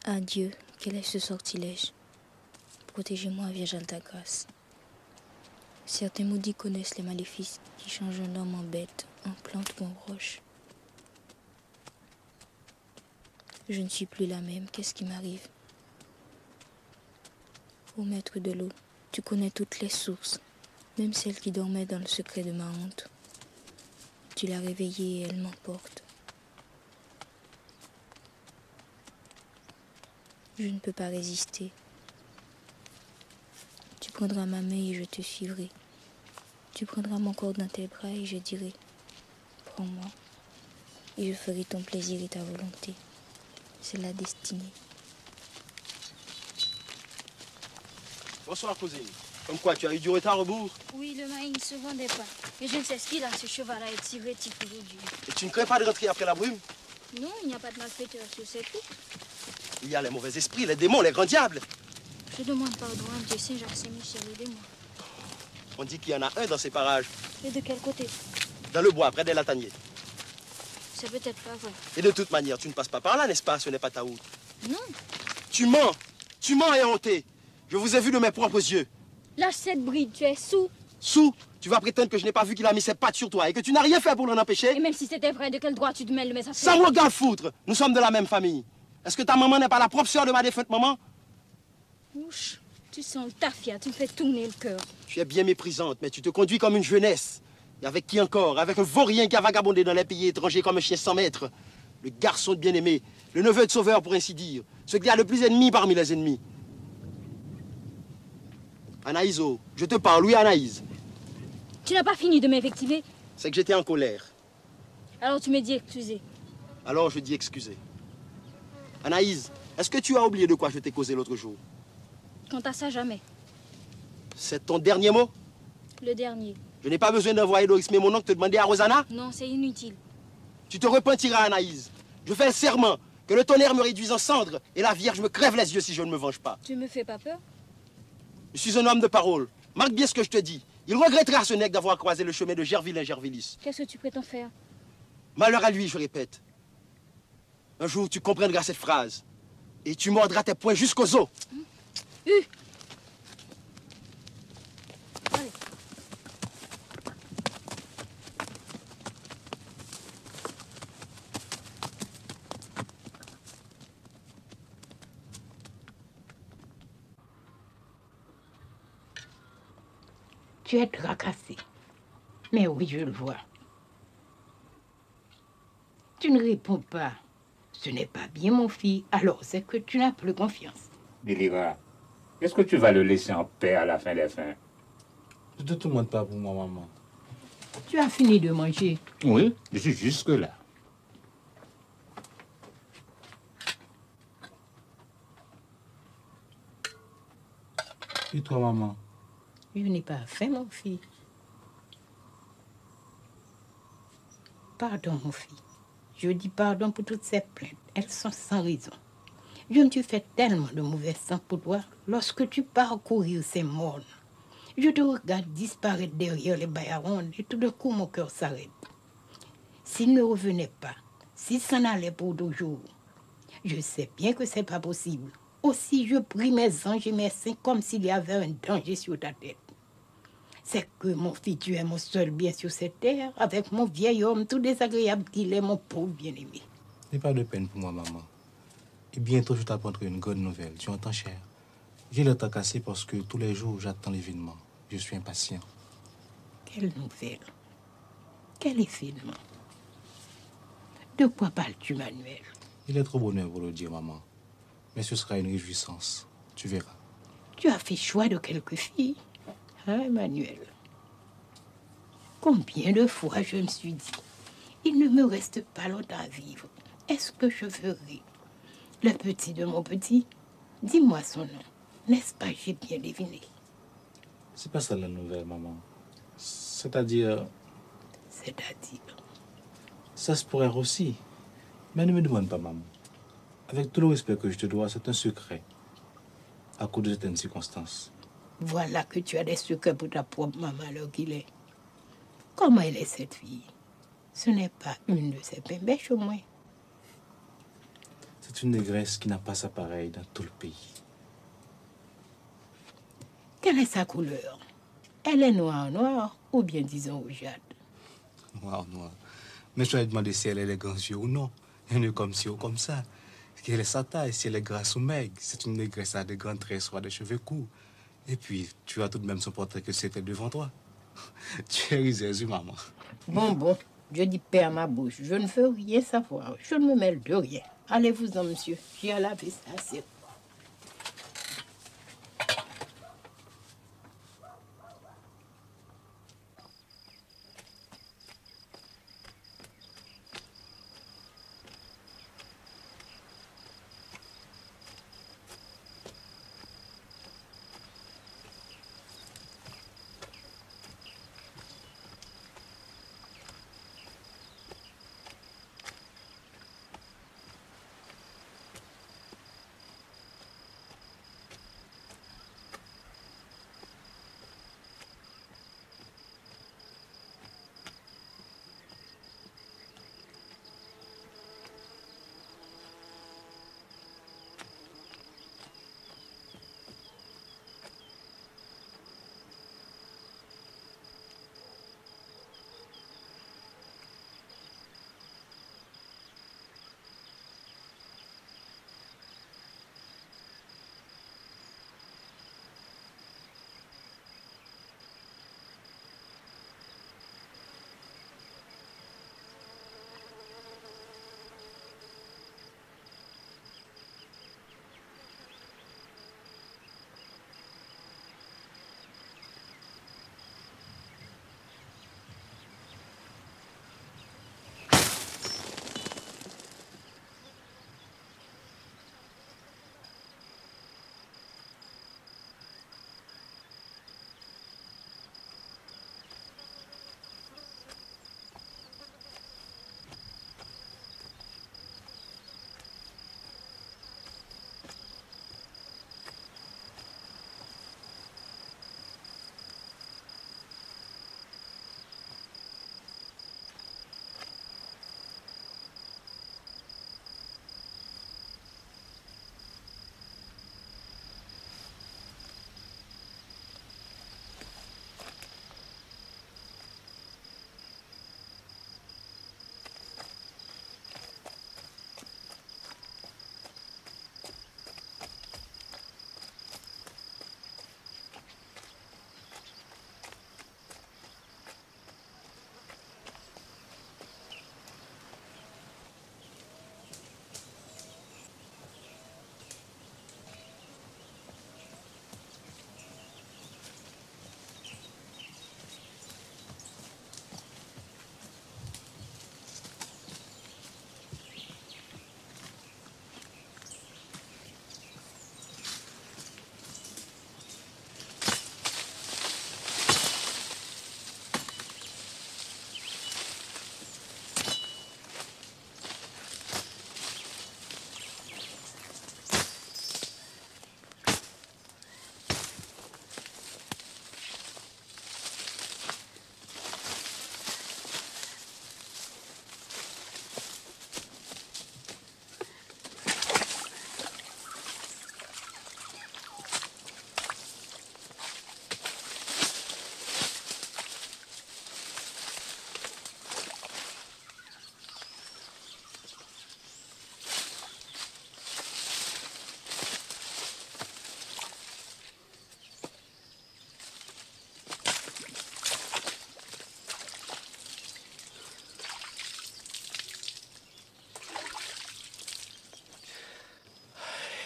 S4: Adieu, quel est ce sortilège? Protégez-moi, Vierge Alta-Grâce. Certains maudits connaissent les maléfices qui changent un homme en bête, en plante ou en roche. Je ne suis plus la même, qu'est-ce qui m'arrive? Ô maître de l'eau, tu connais toutes les sources, même celle qui dormait dans le secret de ma honte. Tu l'as réveillée et elle m'emporte. Je ne peux pas résister. Tu prendras ma main et je te suivrai. Tu prendras mon corps dans tes bras et je dirai, prends-moi. Et je ferai ton plaisir et ta volonté. C'est la destinée.
S12: Bonsoir, cousine. Comme quoi, tu as eu du retard au bourg?
S4: Oui, le maïs ne se vendait pas. Et je ne sais ce qu'il a, ce cheval-là est si vétif aujourd'hui.
S12: Et tu ne crains pas de rentrer après la brume?
S4: Non, il n'y a pas de malfaiteur sur cette route.
S12: Il y a les mauvais esprits, les démons, les grands diables.
S4: Je demande pardon à Dieu Saint-Jacques, Saint-Michel, aidez-moi.
S12: On dit qu'il y en a un dans ces parages.
S4: Et de quel côté?
S12: Dans le bois, près des lataniers.
S4: C'est peut-être pas vrai.
S12: Et de toute manière, tu ne passes pas par là, n'est-ce pas? Ce n'est pas ta route.
S4: Non.
S12: Tu mens. Tu mens et honté. Je vous ai vu de mes propres yeux.
S4: Lâche cette bride, tu es sous.
S12: Sous? Tu vas prétendre que je n'ai pas vu qu'il a mis ses pattes sur toi et que tu n'as rien fait pour l'en empêcher?
S4: Et même si c'était vrai, de quel droit tu te mêles de mes affaires?
S12: Ça me regarde foutre. Nous sommes de la même famille. Est-ce que ta maman n'est pas la propre sœur de ma défunte maman?
S4: Ouch, tu sens le tafia, tu me fais tourner le cœur.
S12: Tu es bien méprisante, mais tu te conduis comme une jeunesse. Et avec qui encore? Avec un vaurien qui a vagabondé dans les pays étrangers comme un chien sans maître. Le garçon de bien-aimé, le neveu de Sauveur pour ainsi dire. Ce qui a le plus ennemi parmi les ennemis. Anaïs, oh, je te parle, oui Anaïs.
S4: Tu n'as pas fini de m'invectiver?
S12: C'est que j'étais en colère.
S4: Alors tu me dis excusez.
S12: Alors je dis excusez. Anaïs, Est-ce que tu as oublié de quoi je t'ai causé l'autre jour?
S4: Quant à ça, jamais.
S12: C'est ton dernier mot?
S4: Le dernier.
S12: Je n'ai pas besoin d'envoyer Doris mais mon oncle te demander à Rosanna?
S4: Non, c'est inutile.
S12: Tu te repentiras, Anaïs. Je fais le serment que le tonnerre me réduise en cendres et la Vierge me crève les yeux si je ne me venge pas.
S4: Tu me fais pas peur?
S12: Je suis un homme de parole. Marque bien ce que je te dis. Il regrettera ce nègre d'avoir croisé le chemin de Gerville Gervilis.
S4: Qu'est-ce que tu prétends faire?
S12: Malheur à lui, je répète. Un jour, tu comprendras cette phrase. Et tu mordras tes poings jusqu'aux os.
S4: Allez.
S1: Tu es tracassé. Mais oui, je le vois. Tu ne réponds pas. Ce n'est pas bien, mon fils. Alors c'est que tu n'as plus confiance.
S2: Délira, est-ce que tu vas le laisser en paix à la fin des fins?
S3: Ne te tourmente pas pour moi, maman.
S1: Tu as fini de manger?
S2: Oui, je suis jusque-là.
S3: Et toi, maman?
S1: Je n'ai pas faim, mon fils. Pardon, mon fils. Je dis pardon pour toutes ces plaintes. Elles sont sans raison. Je me suis fait tellement de mauvais sang pour toi. Lorsque tu parcourir ces mornes, je te regarde disparaître derrière les baillarons et tout d'un coup mon cœur s'arrête. S'il ne revenait pas, s'il s'en allait pour toujours, je sais bien que c'est pas possible. Aussi je prie mes anges et mes saints comme s'il y avait un danger sur ta tête. C'est que mon fils, tu es mon seul bien sur cette terre, avec mon vieil homme tout désagréable qu'il est, mon pauvre bien-aimé.
S3: N'aie pas de peine pour moi, maman. Et bientôt, je t'apprendrai une bonne nouvelle. Tu entends, cher? J'ai le temps cassé parce que tous les jours, j'attends l'événement. Je suis impatient.
S1: Quelle nouvelle? Quel événement? De quoi parles-tu, Manuel?
S3: Il est trop bonheur pour le dire, maman. Mais ce sera une réjouissance. Tu verras.
S1: Tu as fait choix de quelques filles. Hein, Manuel? Combien de fois je me suis dit, il ne me reste pas longtemps à vivre. Est-ce que je ferai le petit de mon petit? Dis-moi son nom. N'est-ce pas, j'ai bien deviné?
S3: C'est pas ça la nouvelle, maman. C'est-à-dire...
S1: C'est-à-dire?
S3: Ça se pourrait aussi. Mais ne me demande pas, maman. Avec tout le respect que je te dois, c'est un secret. À cause de certaines circonstances.
S1: Voilà que tu as des secrets pour ta propre maman, alors qu'il est. Comment elle est, cette fille? Ce n'est pas une de ces bêches, au moins.
S3: C'est une négresse qui n'a pas sa pareille dans tout le pays.
S1: Quelle est sa couleur? Elle est noire ou bien disons rougeâtre?
S3: Noire. Mais je vais demander si elle est les grands yeux ou non. Elle est comme ci ou comme ça. Quelle est sa taille, si elle est grasse ou maigre. C'est une négresse à des grands traits, soit des cheveux courts. Et puis, tu as tout de même son portrait que c'était devant toi. Tu es risée, maman.
S1: Bon, je dis paix à ma bouche. Je ne veux rien savoir. Je ne me mêle de rien. Allez-vous-en, monsieur. J'ai à laver ça, c'est...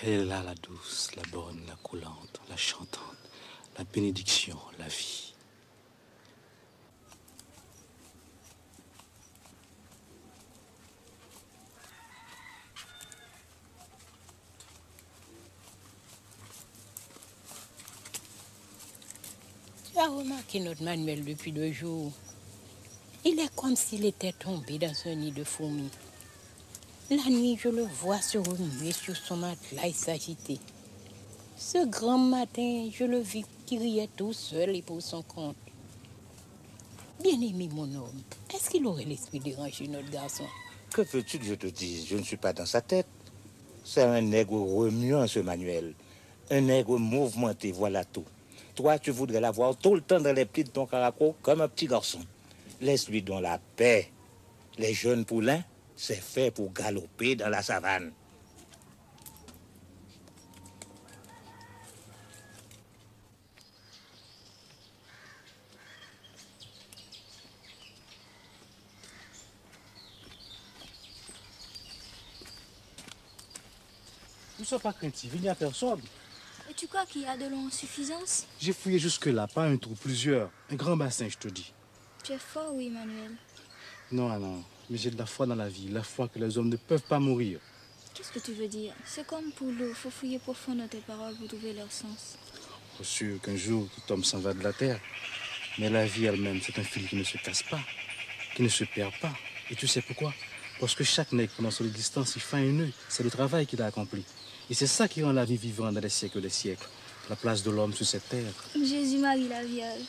S9: Elle est là, la douce, la bonne, la coulante, la chantante, la bénédiction, la vie.
S1: Tu as remarqué notre Manuel depuis 2 jours. Il est comme s'il était tombé dans un nid de fourmis. La nuit, je le vois se remuer sur son matelas et s'agiter. Ce grand matin, je le vis qui riait tout seul et pour son compte. Bien-aimé, mon homme, est-ce qu'il aurait l'esprit déranger notre garçon?
S2: Que veux-tu que je te dise? Je ne suis pas dans sa tête. C'est un nègre remuant, ce Manuel. Un nègre mouvementé, voilà tout. Toi, tu voudrais l'avoir tout le temps dans les plis de ton caraco comme un petit garçon. Laisse-lui donc la paix. Les jeunes poulains, c'est fait pour galoper dans la savane.
S3: Ne sois pas craintif, il n'y a personne.
S4: Et tu crois qu'il y a de l'eau en suffisance?
S3: J'ai fouillé jusque-là, pas un trou, plusieurs. Un grand bassin, je te dis.
S4: Tu es fort, oui, Manuel.
S3: Non, non, mais j'ai de la foi dans la vie, la foi que les hommes ne peuvent pas mourir.
S4: Qu'est-ce que tu veux dire? C'est comme pour l'eau, faut fouiller profond dans tes paroles pour trouver leur sens.
S3: Je suis sûr qu'un jour, tout homme s'en va de la terre. Mais la vie elle-même, c'est un fil qui ne se casse pas, qui ne se perd pas. Et tu sais pourquoi? Parce que chaque nègre, pendant son existence, il fait un nœud. C'est le travail qu'il a accompli. Et c'est ça qui rend la vie vivante dans les siècles des siècles. La place de l'homme sur cette terre.
S4: Jésus-Marie la Vierge,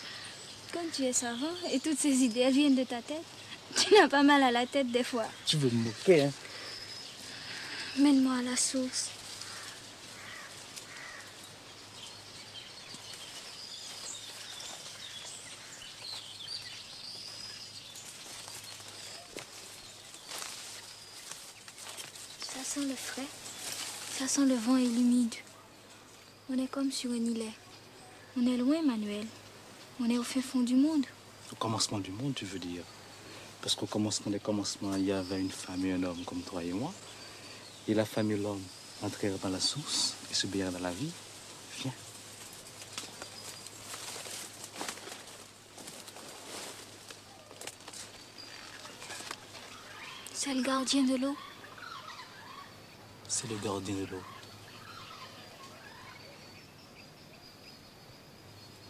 S4: comme tu es savant et toutes ces idées elles viennent de ta tête, tu n'as pas mal à la tête des fois.
S3: Tu veux me moquer, hein?
S4: Mène-moi à la source. Ça sent le frais, ça sent le vent et l'humide. On est comme sur un îlet. On est loin, Manuel. On est au fin fond du monde.
S3: Au commencement du monde, tu veux dire? Parce qu'au commencement des commencements, il y avait une femme et un homme comme toi et moi. Et la femme et l'homme entrèrent dans la source et se baigneront dans la vie. Viens.
S4: C'est le gardien de l'eau.
S9: C'est le gardien de l'eau.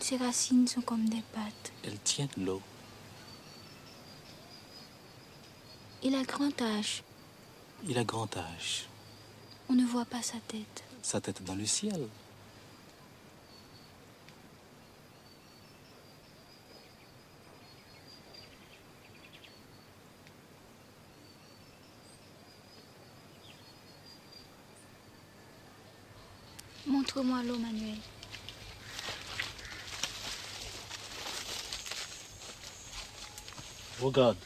S4: Ses racines sont comme des pattes.
S9: Elle tient l'eau.
S4: Il a grand âge.
S9: Il a grand âge.
S4: On ne voit pas sa tête.
S9: Sa tête dans le ciel.
S4: Montre-moi l'eau, Manuel.
S3: Regarde.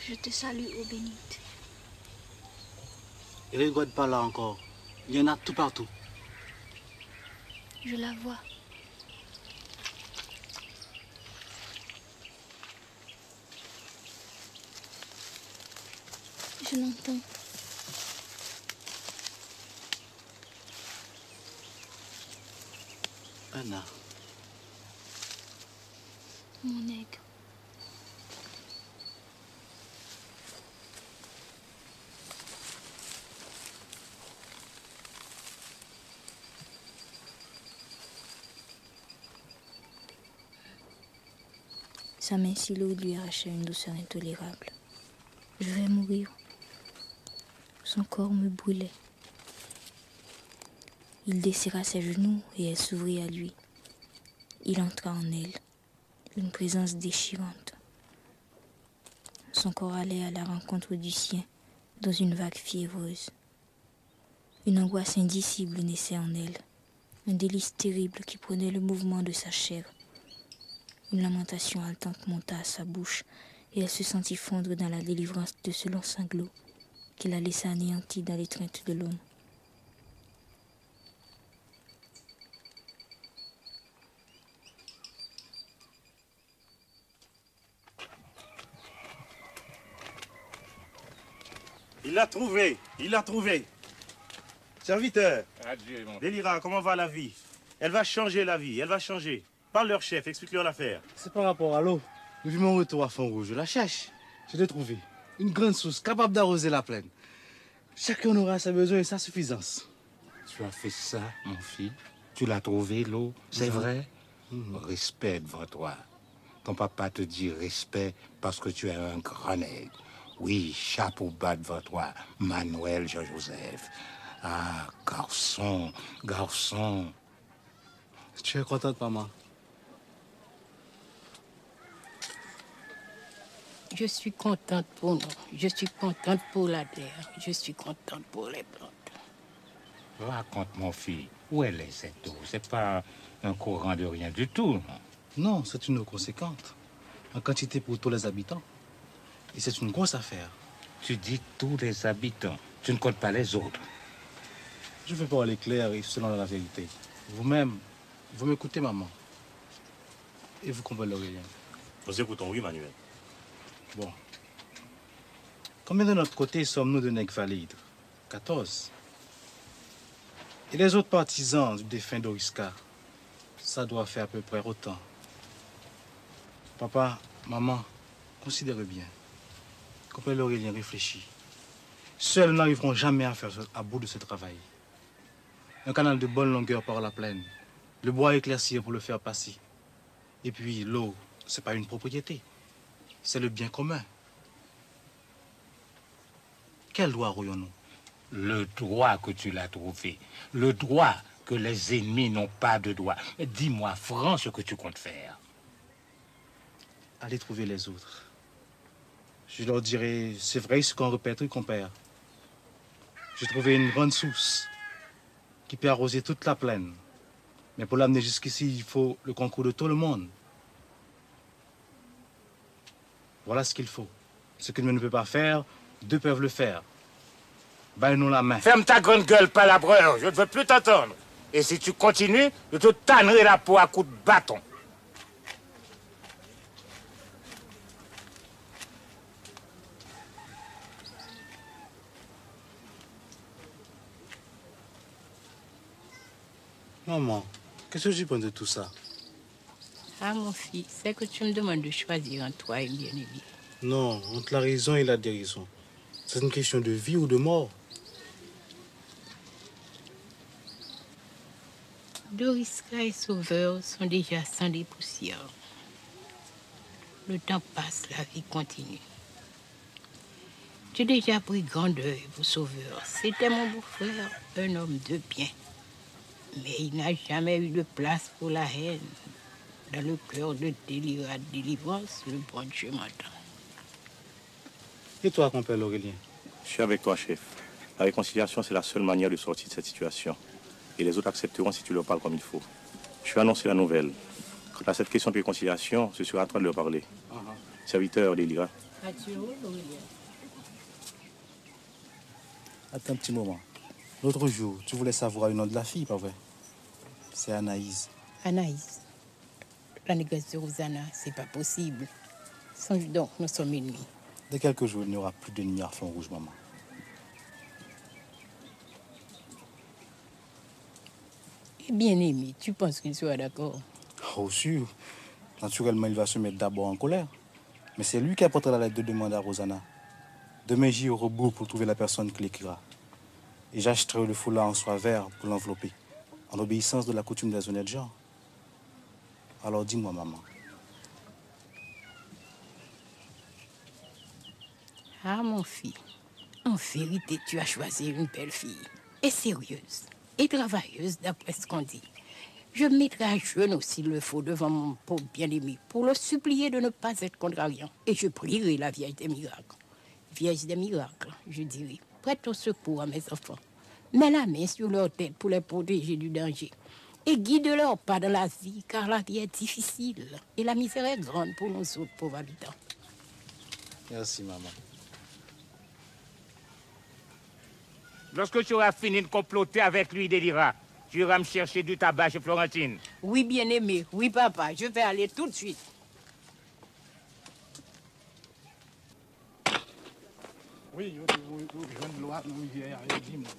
S4: Je te salue, ô bénite.
S3: Et ne regarde pas là encore. Il y en a tout partout.
S4: Je la vois. Je l'entends.
S3: Anna.
S4: Mon aigle. Sa main si lourde lui arrachait une douceur intolérable. Je vais mourir. Son corps me brûlait. Il desserra ses genoux et elle s'ouvrit à lui. Il entra en elle, une présence déchirante. Son corps allait à la rencontre du sien dans une vague fiévreuse. Une angoisse indicible naissait en elle, un délice terrible qui prenait le mouvement de sa chair. Une lamentation haletante monta à sa bouche et elle se sentit fondre dans la délivrance de ce long sanglot qui la laissa anéantie dans l'étreinte de l'homme.
S8: Il l'a trouvé. Il l'a trouvé. Serviteur.
S2: Adieu, mon
S8: Délira, comment va la vie? Elle va changer la vie. Elle va changer. Parle leur chef, explique-leur l'affaire.
S3: C'est par rapport à l'eau. Depuis mon retour à Font-Rouge, je la cherche. Je l'ai trouvée. Une grande source capable d'arroser la plaine. Chacun aura ses besoins et sa suffisance.
S2: Tu as fait ça, mon fils? Tu l'as trouvé, l'eau? C'est vrai? Respect devant toi. Ton papa te dit respect parce que tu es un grand nègre. Oui, chapeau bas devant toi, Manuel Jean-Joseph. Ah, garçon, garçon.
S3: Tu es contente, maman?
S1: Je suis contente pour nous. Je suis contente pour la terre. Je suis contente pour les plantes.
S2: Raconte, mon fils, où elle est cette eau? C'est pas un courant de rien du tout, non?
S3: Non, c'est une eau conséquente. En quantité pour tous les habitants. Et c'est une grosse affaire.
S2: Tu dis tous les habitants. Tu ne comptes pas les autres.
S3: Je veux parler clair et selon la vérité. Vous-même, vous m'écoutez, maman. Et vous comprenez rien.
S8: Nous écoutons, oui, Manuel.
S3: Bon. Combien de notre côté sommes-nous de nègres valides? 14. Et les autres partisans du défunt Doriska, ça doit faire à peu près autant. Papa, maman, considérez bien. Comprenez l'Aurélien, réfléchit. Seuls n'arriveront jamais à faire à bout de ce travail. Un canal de bonne longueur par la plaine. Le bois éclairci pour le faire passer. Et puis l'eau, c'est pas une propriété. C'est le bien commun. Quel droit aurions-nous?
S2: Le droit que tu l'as trouvé. Le droit que les ennemis n'ont pas de droit. Dis-moi franc ce que tu comptes faire.
S3: Allez trouver les autres. Je leur dirai, c'est vrai ce qu'on répète, oui, compère. J'ai trouvé une grande source qui peut arroser toute la plaine. Mais pour l'amener jusqu'ici, il faut le concours de tout le monde. Voilà ce qu'il faut. Ce que l'un ne peut pas faire, deux peuvent le faire. Baille-nous la main.
S2: Ferme ta grande gueule, palabreur. Je ne veux plus t'entendre. Et si tu continues, je te tannerai la peau à coups de bâton.
S3: Maman, qu'est-ce que tu penses de tout ça?
S1: Ah, mon fils, c'est que tu me demandes de choisir entre toi et bien-aimé.
S3: Non, entre la raison et la déraison. C'est une question de vie ou de mort.
S1: Doriska et Sauveur sont déjà sans des poussières. Le temps passe, la vie continue. J'ai déjà pris grand deuil pour Sauveur. C'était mon beau-frère, un homme de bien. Mais il n'a jamais eu de place pour la haine. Dans le cœur de Délira de délivrance, le bon Dieu m'entend.
S3: Et toi, compère Aurélien?
S8: Je suis avec toi, chef. La réconciliation, c'est la seule manière de sortir de cette situation. Et les autres accepteront si tu leur parles comme il faut. Je vais annoncer la nouvelle. Quant à cette question de réconciliation, je serai en train de leur parler. Serviteur Délira.
S1: Adieu, Aurélien.
S3: Attends un petit moment. L'autre jour, tu voulais savoir le nom de la fille, pas vrai? C'est Anaïs.
S1: Anaïs, la négresse de Rosanna, c'est pas possible. Songe donc, nous sommes ennemis.
S3: Dans quelques jours, il n'y aura plus d'ennemis à Font-Rouge, maman.
S1: Et bien aimé, tu penses qu'il sera d'accord?
S3: Oh, sûr. Naturellement, il va se mettre d'abord en colère. Mais c'est lui qui apportera la lettre de demande à Rosanna. Demain, j'irai au rebours pour trouver la personne qui l'écrira. Et j'achèterai le foulard en soie vert pour l'envelopper, en obéissance de la coutume des honnêtes gens. Alors dis-moi, maman.
S1: Ah, mon fils, en vérité, tu as choisi une belle fille. Et sérieuse, et travailleuse, d'après ce qu'on dit. Je me mettrai à genoux s'il le faut devant mon pauvre bien-aimé pour le supplier de ne pas être contrariant. Et je prierai la Vierge des miracles. Vierge des miracles, je dirai. Prête au secours à mes enfants. Mets la main sur leur tête pour les protéger du danger. Et guide-leur pas dans la vie, car la vie est difficile. Et la misère est grande pour nos autres pauvres habitants.
S3: Merci, maman.
S2: Lorsque tu auras fini de comploter avec lui, Délira, tu iras me chercher du tabac chez Florentine.
S1: Oui, bien-aimé. Oui, papa. Je vais aller tout de suite.
S13: Oui, je viens de l'eau, nous rivière, il dit, moi.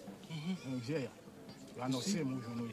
S13: Nous rivière. L'annoncer, moi, je nous.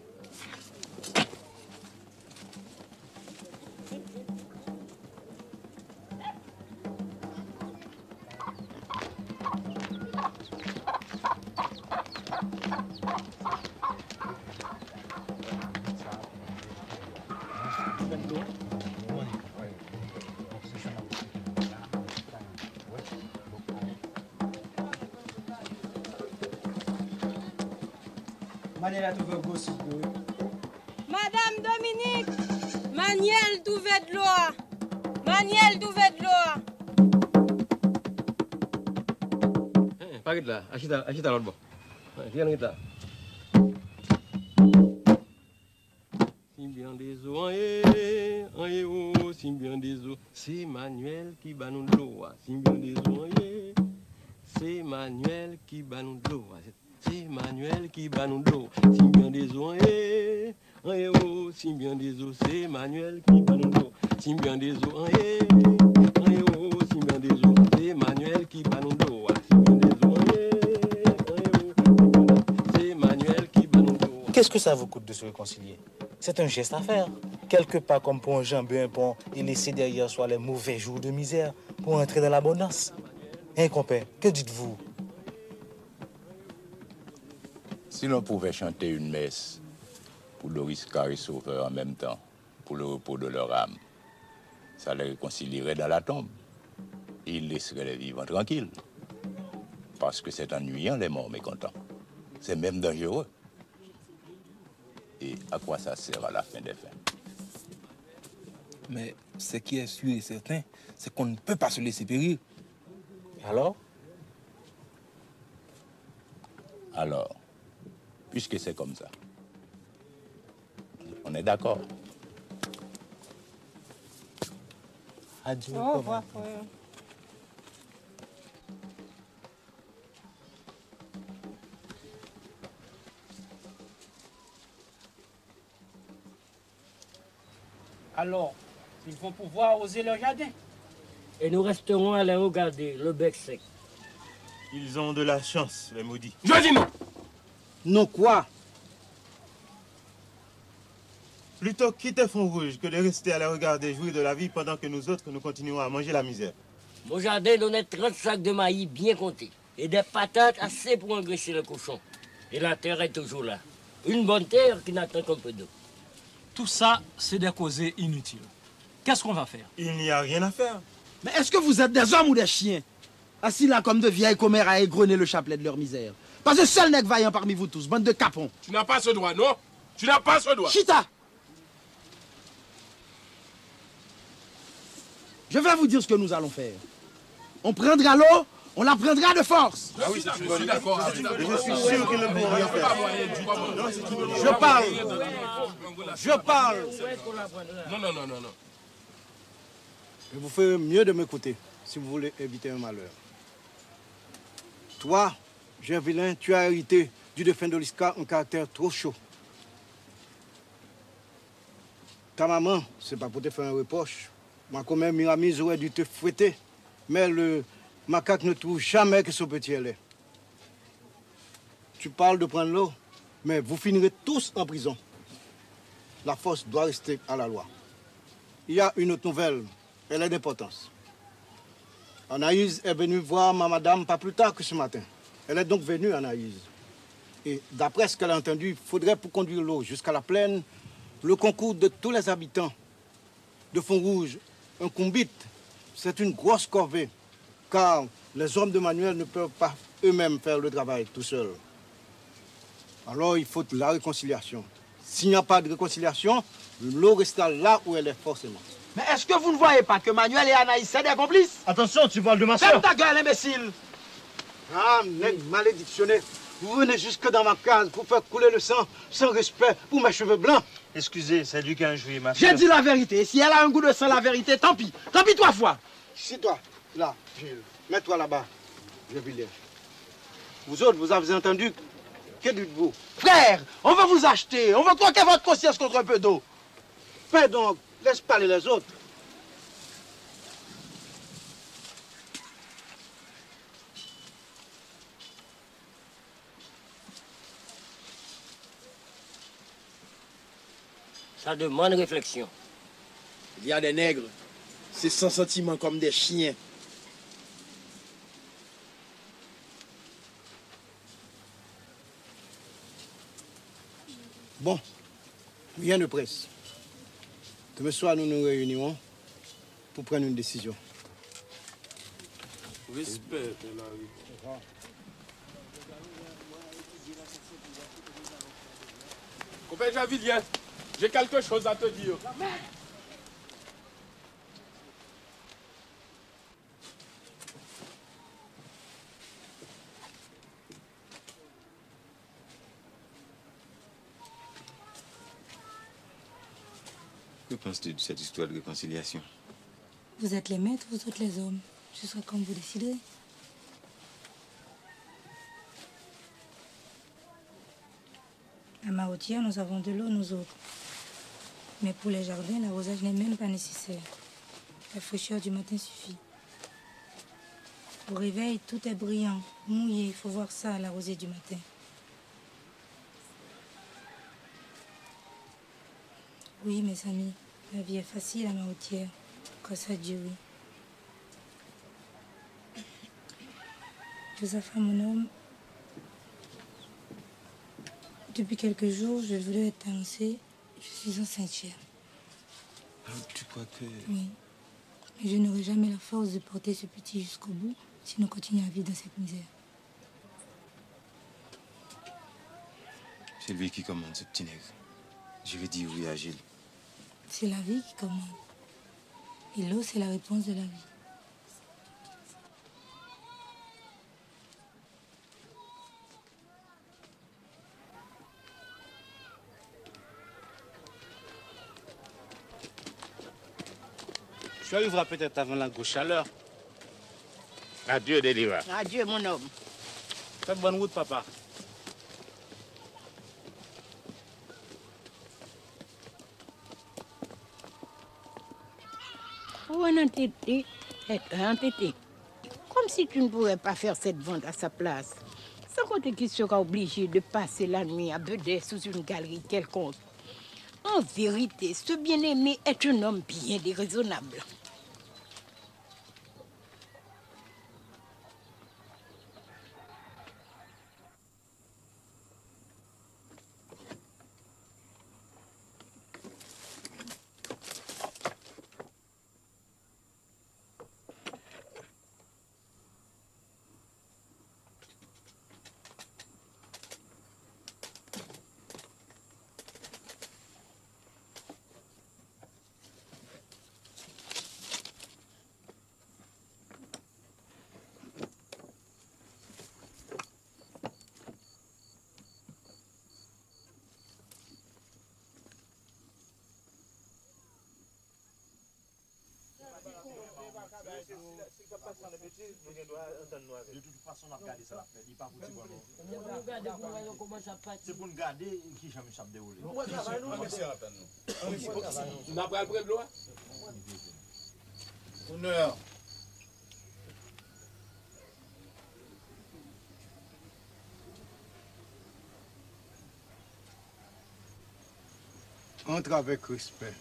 S15: Madame Dominique, Maniel d'ouvert de l'eau. Maniel d'ouvert de l'eau.
S6: Pas là, achète à l'autre bord. Viens là. Symbian des eaux, oh, Symbian des eaux. C'est Manuel qui bat nous de l'eau. Symbian des eaux, c'est Manuel qui bat nous de l'eau. C'est Manuel qui bat nous de l'eau. Symbian des eaux, oh, Symbian des eaux. C'est Manuel qui bat nous de l'eau. Symbian des eaux, oh, Symbian des eaux. C'est Manuel qui bat nous de l'eau.
S3: Qu'est-ce que ça vous coûte de se réconcilier? C'est un geste à faire. Quelque part comme pour enjamber un pont et laisser derrière soi les mauvais jours de misère pour entrer dans l'abondance. Hein, compère, que dites-vous?
S16: Si l'on pouvait chanter une messe pour Doris Carré Sauveur en même temps, pour le repos de leur âme, ça les réconcilierait dans la tombe. Ils laisseraient les vivants tranquilles. Parce que c'est ennuyant, les morts mécontents. C'est même dangereux. Et à quoi ça sert à la fin des fins?
S9: Mais ce qui est sûr et certain, c'est qu'on ne peut pas se laisser périr.
S3: Alors?
S16: Alors, puisque c'est comme ça, on est d'accord.
S3: Adieu.
S1: Au revoir, frère.
S17: Alors, ils vont pouvoir arroser leur jardin.
S18: Et nous resterons à les regarder, le bec sec.
S8: Ils ont de la chance, les maudits.
S12: Je dis non. Non quoi?
S8: Plutôt quitter Font-Rouge que de rester à les regarder jouir de la vie pendant que nous autres, nous continuons à manger la misère.
S18: Mon jardin donnait 30 sacs de maïs bien comptés et des patates assez pour engraisser le cochon. Et la terre est toujours là. Une bonne terre qui n'attend qu'un peu d'eau.
S17: Tout ça, c'est des causées inutiles. Qu'est-ce qu'on va faire?
S8: Il n'y a rien à faire.
S12: Mais est-ce que vous êtes des hommes ou des chiens? Assis là comme de vieilles commères à égrener le chapelet de leur misère. Parce que seul nègre vaillant parmi vous tous, bande de capons.
S13: Tu n'as pas ce droit, non? Tu n'as pas ce droit.
S12: Chita! Je vais vous dire ce que nous allons faire. On prendra l'eau, on la prendra de force.
S13: Ah oui, je suis d'accord.
S8: Je suis sûr qu'ils ne pourront rien faire.
S12: Je parle. Je parle.
S13: Non.
S12: Je vous fais mieux de m'écouter si vous voulez éviter un malheur. Toi, jeune vilain, tu as hérité du défunt d'Oliska un caractère trop chaud. Ta maman, c'est pas pour te faire un reproche. Moi, quand même, Miramise aurait dû te fouetter. Mais le macaque ne trouve jamais que son petit lait. Tu parles de prendre l'eau, mais vous finirez tous en prison. La force doit rester à la loi. Il y a une autre nouvelle, elle est d'importance. Anaïs est venue voir ma madame pas plus tard que ce matin. Elle est donc venue, Anaïs. Et d'après ce qu'elle a entendu, il faudrait pour conduire l'eau jusqu'à la plaine, le concours de tous les habitants de Font-Rouge, un combite. C'est une grosse corvée, car les hommes de manuel ne peuvent pas eux-mêmes faire le travail tout seuls. Alors il faut la réconciliation. S'il n'y a pas de réconciliation, l'eau restera là où elle est forcément. Mais est-ce que vous ne voyez pas que Manuel et Anaïs sont des complices?
S3: Attention, tu parles de ma soeur.
S12: Ferme ta gueule, imbécile! Ah, nègre malédictionné. Vous venez jusque dans ma case pour faire couler le sang sans respect pour mes cheveux blancs.
S3: Excusez, c'est du 15 juillet, ma soeur.
S12: J'ai dit la vérité. Si elle a un goût de sang, la vérité, tant pis. Tant pis 3 fois. Si toi, là, Gilles, mets-toi là-bas. Je vais lire. Vous autres, vous avez entendu? Que dites-vous? Frère, on veut vous acheter. On veut croquer votre conscience contre un peu d'eau. Fais donc, laisse parler les autres.
S18: Ça demande réflexion.
S12: Il y a des nègres, c'est sans sentiment comme des chiens. Bon, rien ne presse. Demain soir, nous nous réunirons pour prendre une décision.
S6: Respect, Copain Javilien, j'ai quelque chose à te dire.
S14: Que penses-tu de cette histoire de réconciliation?
S19: Vous êtes les maîtres, vous êtes les hommes. Je serai comme vous déciderez. À Mahotière, nous avons de l'eau, nous autres. Mais pour les jardins, l'arrosage n'est même pas nécessaire. La fraîcheur du matin suffit. Au réveil, tout est brillant, mouillé. Il faut voir ça à la rosée du matin. Oui, mes amis, la vie est facile à Mahotière. Grâce à Dieu, oui. Josaphat, mon homme, depuis quelques jours, je voulais être annoncée. Je suis enceinte.
S14: Alors, tu crois que...
S19: Oui. Mais je n'aurai jamais la force de porter ce petit jusqu'au bout si nous continuons à vivre dans cette misère.
S14: C'est lui qui commande, ce petit nègre. Je vais dire oui à Gilles.
S19: C'est la vie qui commande. Et l'eau, c'est la réponse de la vie.
S3: Tu arriveras peut-être avant la grosse chaleur.
S2: Adieu, Deliva.
S1: Adieu, mon homme.
S3: Faites bonne route, papa.
S1: Oh, un entêté. Comme si tu ne pourrais pas faire cette vente à sa place. Sans compter qu'il sera obligé de passer la nuit à Bedès sous une galerie quelconque. En vérité, ce bien-aimé est un homme bien déraisonnable.
S8: De toute façon, on a gardé ça la fête. Il n'est pas pour dire
S18: c'est
S8: pour nous garder qui jamais ça déroulé.
S6: On n'a pas le loi.
S3: Honneur.
S12: Entre avec respect.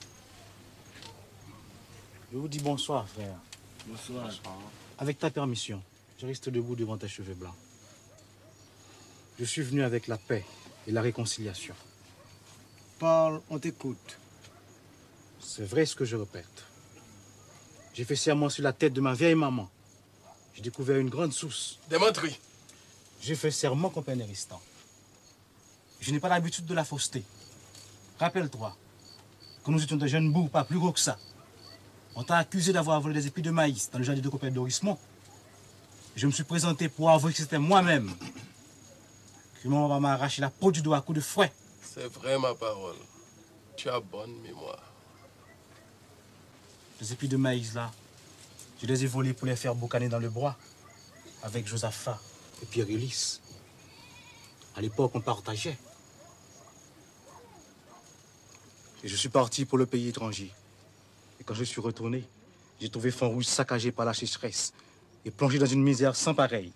S3: Je vous dis bonsoir, frère.
S12: Bonsoir.
S3: Avec ta permission, je reste debout devant tes cheveux blancs. Je suis venu avec la paix et la réconciliation.
S12: Parle, on t'écoute.
S3: C'est vrai ce que je répète. J'ai fait serment sur la tête de ma vieille maman. J'ai découvert une grande source.
S6: Des menteries.
S3: J'ai fait serment contre un Aristan. Je n'ai pas l'habitude de la fausseté. Rappelle-toi que nous étions des jeunes bourgs, pas plus gros que ça. On t'a accusé d'avoir volé des épis de maïs dans le jardin de copains d'Orismont. Je me suis présenté pour avouer que c'était moi-même. Que mon maman m'a arraché la peau du doigt à coups de fouet.
S6: C'est vrai ma parole. Tu as bonne mémoire.
S3: Les épis de maïs là, je les ai volés pour les faire boucaner dans le bois. Avec Josaphat et Pierre-Ulysse. À l'époque, on partageait. Et je suis parti pour le pays étranger. Et quand je suis retourné, j'ai trouvé Font-Rouge saccagé par la sécheresse et plongé dans une misère sans pareille.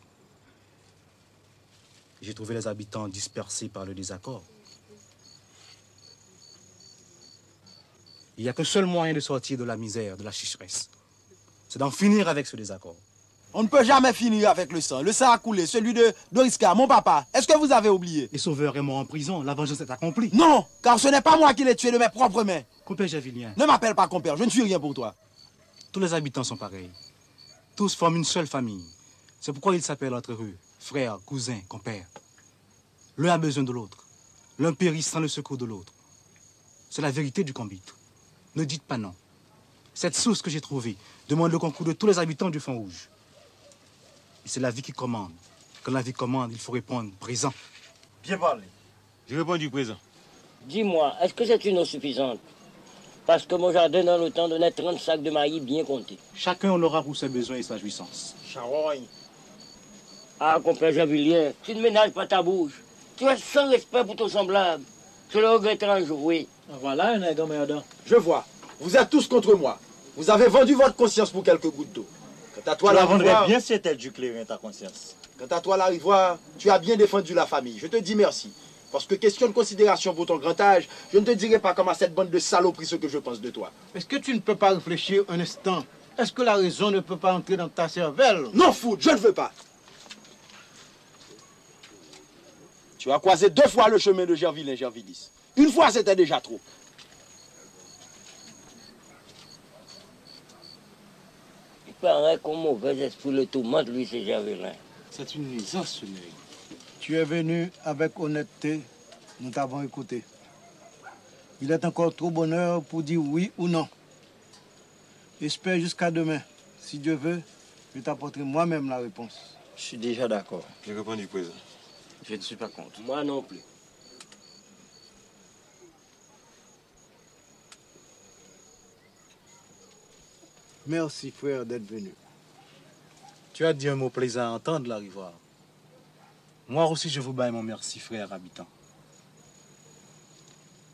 S3: J'ai trouvé les habitants dispersés par le désaccord. Il n'y a qu'un seul moyen de sortir de la misère, de la sécheresse. C'est d'en finir avec ce désaccord.
S12: On ne peut jamais finir avec le sang. Le sang a coulé, celui de Doriska, mon papa. Est-ce que vous avez oublié?
S3: Les sauveurs est mort en prison, la vengeance est accomplie.
S12: Non, car ce n'est pas moi qui l'ai tué de mes propres mains.
S3: Compère Javilien.
S12: Ne m'appelle pas compère, je ne suis rien pour toi.
S3: Tous les habitants sont pareils. Tous forment une seule famille. C'est pourquoi ils s'appellent entre eux frères, cousins, compères. L'un a besoin de l'autre. L'un périt sans le secours de l'autre. C'est la vérité du Combitre. Ne dites pas non. Cette source que j'ai trouvée demande le concours de tous les habitants du Fond Rouge. Et c'est la vie qui commande. Quand la vie commande, il faut répondre présent.
S8: Bien parlé. J'ai répondu présent.
S18: Dis-moi, est-ce que c'est une eau suffisante? Parce que mon jardin, dans le temps, donnait 30 sacs de maïs bien comptés.
S3: Chacun en aura pour ses besoins et sa jouissance.
S12: Charogne.
S18: Ah, compère Javilien, tu ne ménages pas ta bouche. Tu es sans respect pour ton semblable. Je le regretterai un jour, oui.
S12: Voilà un nègre merdant. Je vois. Vous êtes tous contre moi. Vous avez vendu votre conscience pour quelques gouttes d'eau. Quant à toi,
S8: tu la vendrais
S12: l'Arivoire,
S8: bien si c'était du clairin, ta conscience.
S12: Quant à toi, l'Arivoire, tu as bien défendu la famille. Je te dis merci. Parce que question de considération pour ton grand âge, je ne te dirai pas comme à cette bande de saloperies ce que je pense de toi.
S13: Est-ce que tu ne peux pas réfléchir un instant? Est-ce que la raison ne peut pas entrer dans ta cervelle?
S12: Non, fou, je ne veux pas. Tu as croisé 2 fois le chemin de Gervillin, Gervidis. Une fois, c'était déjà trop.
S18: Il paraît qu'un mauvais esprit le tourmente, lui, c'est Gervillin.
S3: C'est une nuisance, ce nègre.
S13: Tu es venu avec honnêteté, nous t'avons écouté. Il est encore trop bonheur pour dire oui ou non. Espère jusqu'à demain. Si Dieu veut, je t'apporterai moi-même la réponse.
S8: Je suis déjà d'accord. J'ai répondu présent. Je ne suis pas contre.
S18: Moi non plus.
S13: Merci, frère, d'être venu.
S3: Tu as dit un mot plaisant à entendre, l'Arivoire. Moi aussi, je vous baille mon merci, frère habitant.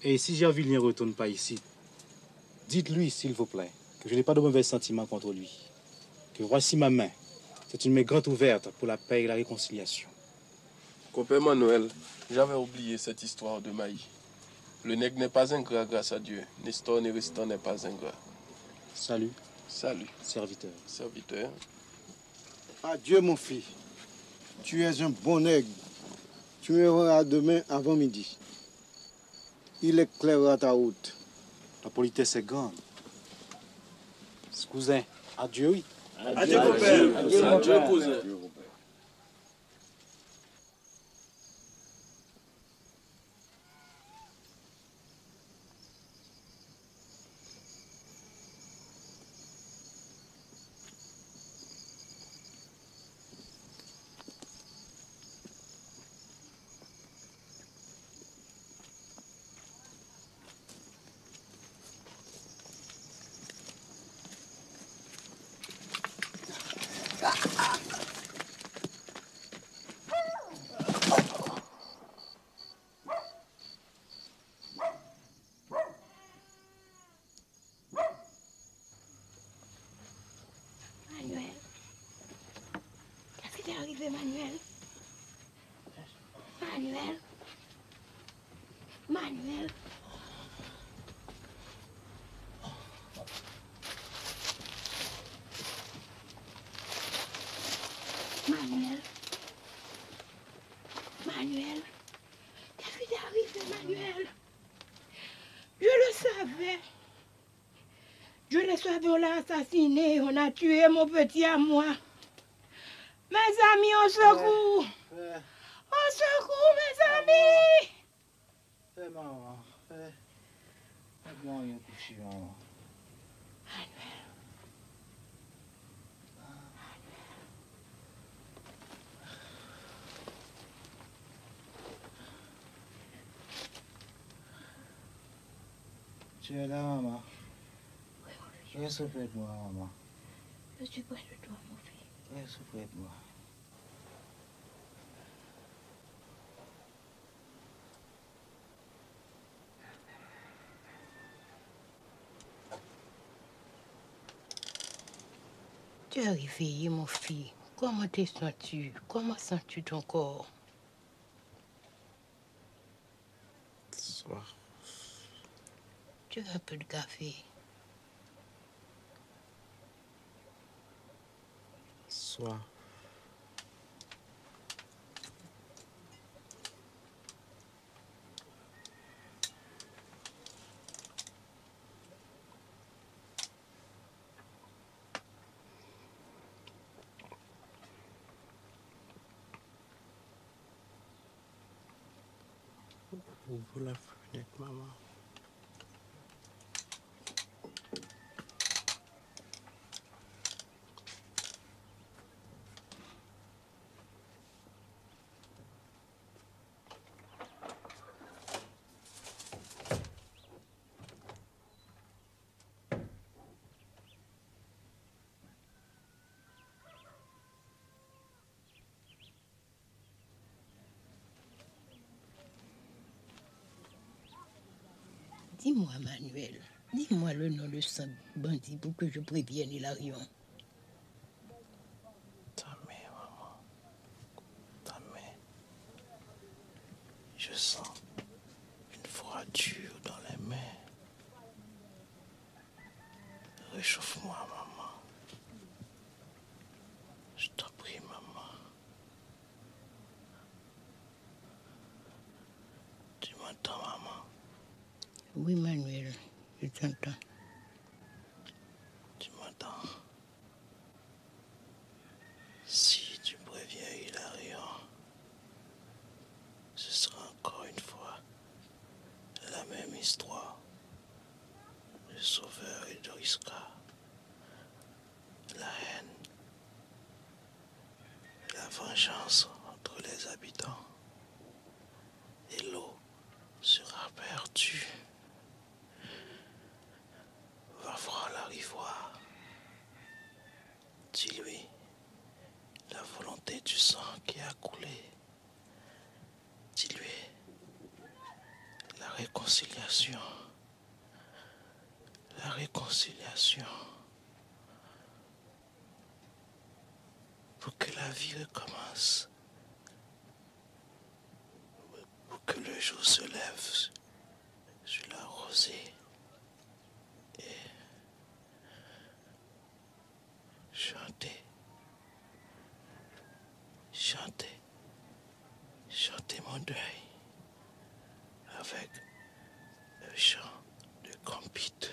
S3: Et si Gervillien ne retourne pas ici, dites-lui, s'il vous plaît, que je n'ai pas de mauvais sentiments contre lui. Que voici ma main. C'est une main grande ouverte pour la paix et la réconciliation.
S20: Compère Manuel, j'avais oublié cette histoire de Maï. Le nègre n'est pas ingrat grâce à Dieu. Nestor Néristan n'est pas ingrat.
S3: Salut.
S20: Salut.
S3: Serviteur.
S20: Serviteur.
S13: Adieu, mon fils. Tu es un bon nègre. Tu me verras demain avant midi. Il éclairera ta route.
S3: La politesse est grande. Cousin, adieu, oui.
S20: Adieu, compère. Adieu, cousin.
S1: Manuel. Qu'est-ce qui t'est arrivé, Manuel? Manuel. Manuel. Manuel. Manuel. Qu'est-ce qui t'est arrivé, Manuel? Je le savais. Je le savais, on l'a assassiné, on a tué mon petit à moi. Mes amis, au secours! Au secours, mes amis!
S13: Fais maman, fais. Fais-moi rien coucher, maman. Tu es là, maman. Reste près de moi, maman.
S1: Je suis près de toi, mon fils.
S13: Reste près de moi.
S1: Tu es réveillé, mon fils. Comment te sens-tu? Comment sens-tu ton corps?
S14: Soir.
S1: Tu veux un peu de café?
S12: Soif. Ouvre la fenêtre, maman.
S1: Dis-moi, Manuel, dis-moi le nom de ce bandit pour que je prévienne Hilarion.
S13: Ta mère, maman. Ta mère. Je sens une froidure dans les mains. Réchauffe-moi, maman. Je t'en prie, maman. Tu m'entends, maman?
S1: Oui, Manuel, je t'entends.
S13: Tu m'entends? Si tu préviens Hilarion, ce sera encore une fois la même histoire. Le Sauveur et Doriska. La haine. La vengeance entre les habitants. Et l'eau sera perdue. Va voir la rivoire. Dis-lui la volonté du sang qui a coulé. Dis-lui la réconciliation. La réconciliation. Pour que la vie recommence. Pour que le jour se lève sur la rosée. Et chanter. Chanter. Chanter mon deuil. Avec un chant de compite.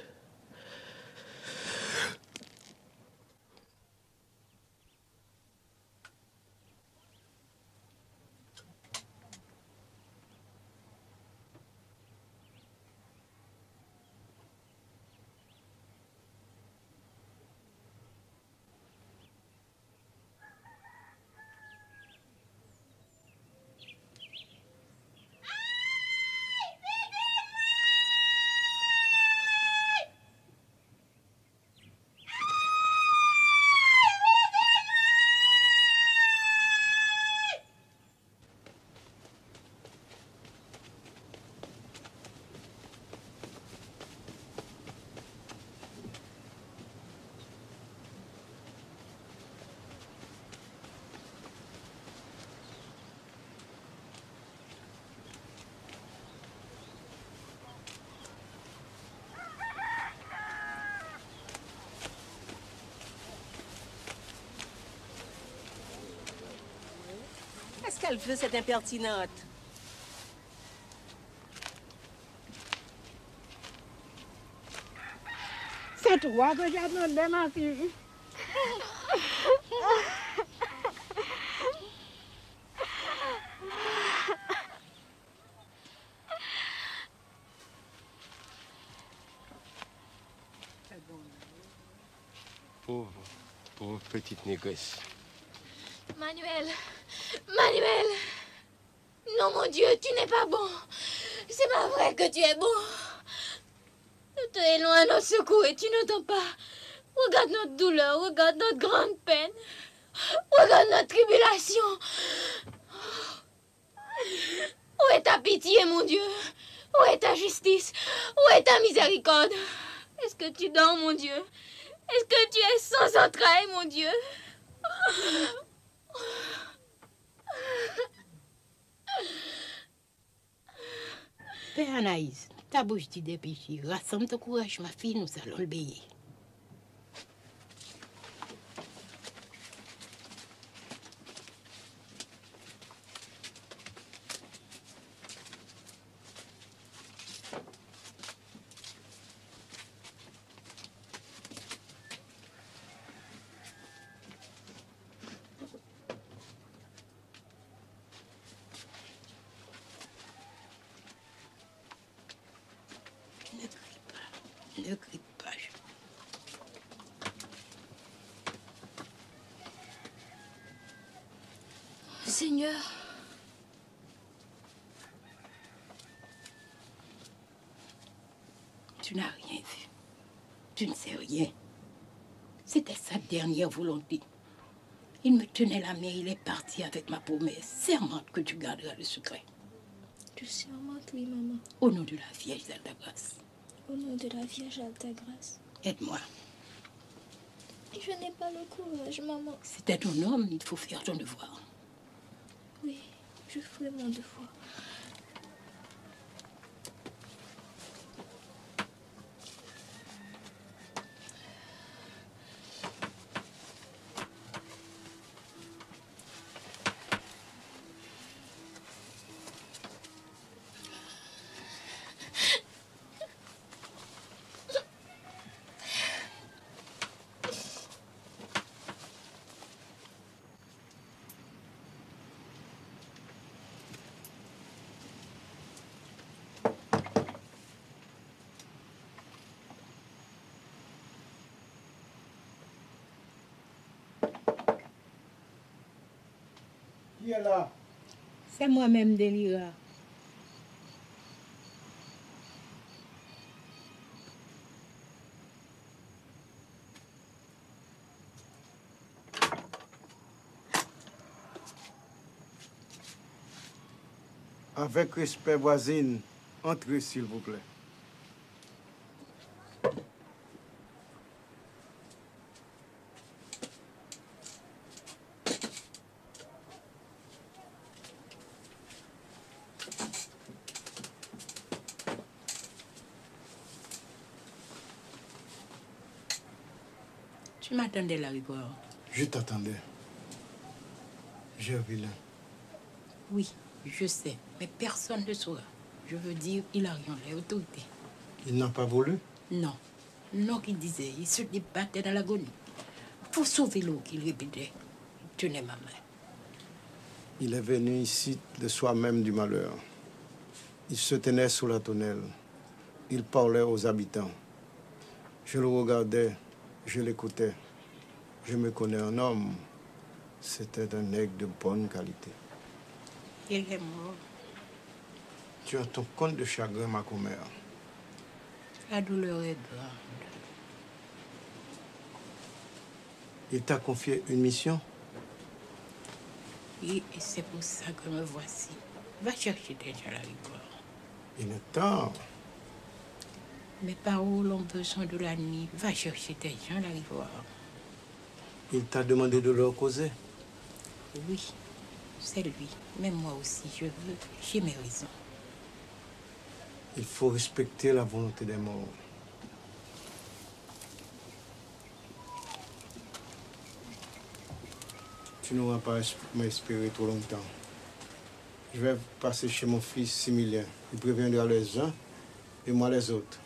S7: Qu'est-ce qu'elle veut, cette impertinente?
S1: C'est toi que j'attendais, ma fille.
S6: Pauvre petite négresse.
S4: Manuel, Manuel, non mon Dieu, tu n'es pas bon. C'est pas vrai que tu es bon. Nous te est loin notre secours et tu n'entends pas. Regarde notre douleur, regarde notre grande peine. Regarde notre tribulation. Où est ta pitié, mon Dieu? Où est ta justice? Où est ta miséricorde? Est-ce que tu dors, mon Dieu? Est-ce que tu es sans entrailles, mon Dieu?
S1: Père Anaïs, Ta bouche dit des péchés. Rassemble ton courage, ma fille, nous allons le bailler. Ne crie pas.
S4: Seigneur,
S1: tu n'as rien vu. Tu ne sais rien. C'était sa dernière volonté. Il me tenait la main, il est parti avec ma promesse. Sermente que tu garderas le secret.
S4: tu sermentes, oui, maman.
S1: Au nom de la Vierge d'Alta-Grâce.
S4: Au nom de la Vierge Alta-Grâce.
S1: Aide-moi.
S4: Je n'ai pas le courage, maman.
S1: C'était ton homme, il faut faire ton devoir.
S4: Oui, je ferai mon devoir.
S13: Qui est là?
S1: C'est moi-même, Délira.
S13: Avec respect, voisine, entrez s'il vous plaît.
S1: Tu m'attendais là, Rigor?
S13: Je t'attendais. J'ai vilain.
S1: Oui, je sais, mais personne ne saura. Je veux dire, il a rien, les autorités.
S13: Il n'a pas voulu?
S1: Non. Non, qu'il disait, il se débattait dans l'agonie. Pour sauver l'eau, qu'il répétait. Il tenait ma main.
S13: Il est venu ici de soi-même du malheur. Il se tenait sous la tonnelle. Il parlait aux habitants. Je le regardais, je l'écoutais. Je me connais un homme. C'était un nègre de bonne qualité.
S1: Il est mort.
S13: Tu as ton compte de chagrin, ma commère.
S1: La douleur est grande.
S13: Il t'a confié une mission?
S1: Oui, et c'est pour ça que me voici. Va chercher des gens à la Rigor.
S13: Il est tard.
S1: Mes paroles ont besoin de la nuit. Va chercher des gens à la Rigor.
S13: Il t'a demandé de leur causer?
S1: Oui, c'est lui. Mais moi aussi, je veux. J'ai mes raisons.
S13: Il faut respecter la volonté des morts. Tu n'auras pas m'espérer trop longtemps. Je vais passer chez mon fils Similien. Il préviendra les uns et moi les autres.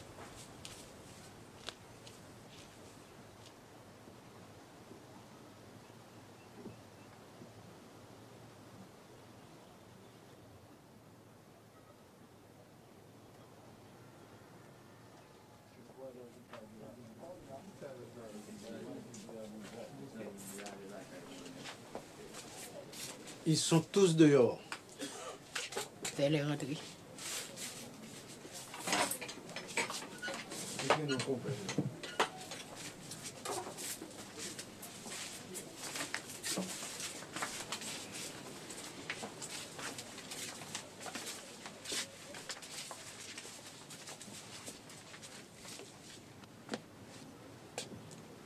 S13: Ils sont tous dehors.
S1: Fais-les rentrer.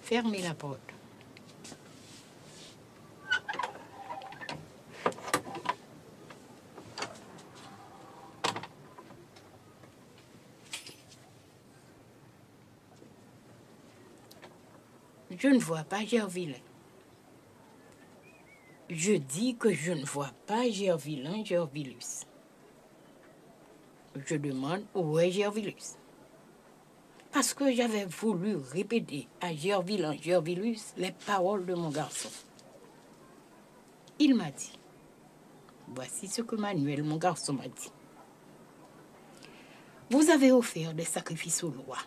S1: Fermez la porte. Je ne vois pas Gervillain. Je dis que je ne vois pas Gervillain Gervillus. Je demande où est Gervillus. Parce que j'avais voulu répéter à Gervillain Gervillus les paroles de mon garçon. Il m'a dit, voici ce que Manuel, mon garçon, m'a dit. Vous avez offert des sacrifices aux lois.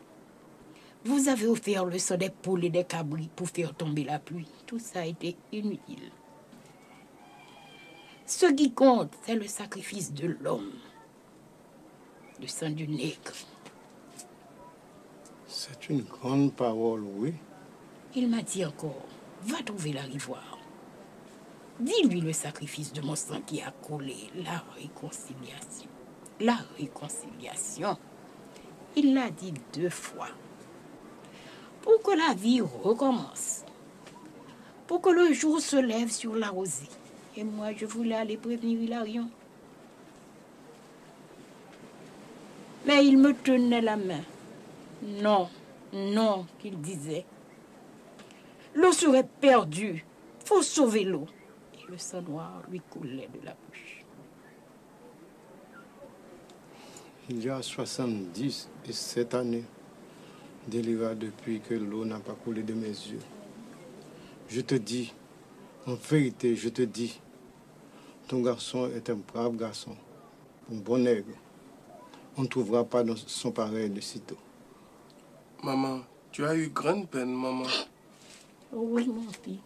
S1: Vous avez offert le sang des poules et des cabris pour faire tomber la pluie. Tout ça a été inutile. Ce qui compte, c'est le sacrifice de l'homme, le sang du nègre.
S13: C'est une grande parole, oui.
S1: Il m'a dit encore, va trouver la rivoire. Dis-lui le sacrifice de mon sang qui a coulé, la réconciliation. La réconciliation. Il l'a dit 2 fois. Pour que la vie recommence. Pour que le jour se lève sur la rosée. Et moi, je voulais aller prévenir Hilarion. Mais il me tenait la main. Non, non, qu'il disait. L'eau serait perdue. Faut sauver l'eau. Et le sang noir lui coulait de la bouche.
S13: Il y a 70 et 7 années, délira depuis que l'eau n'a pas coulé de mes yeux. Je te dis, en vérité, je te dis, ton garçon est un brave garçon, un bon nègre. On ne trouvera pas dans son pareil de sitôt.
S20: Maman, tu as eu grande peine, maman.
S1: Oui, mon fils.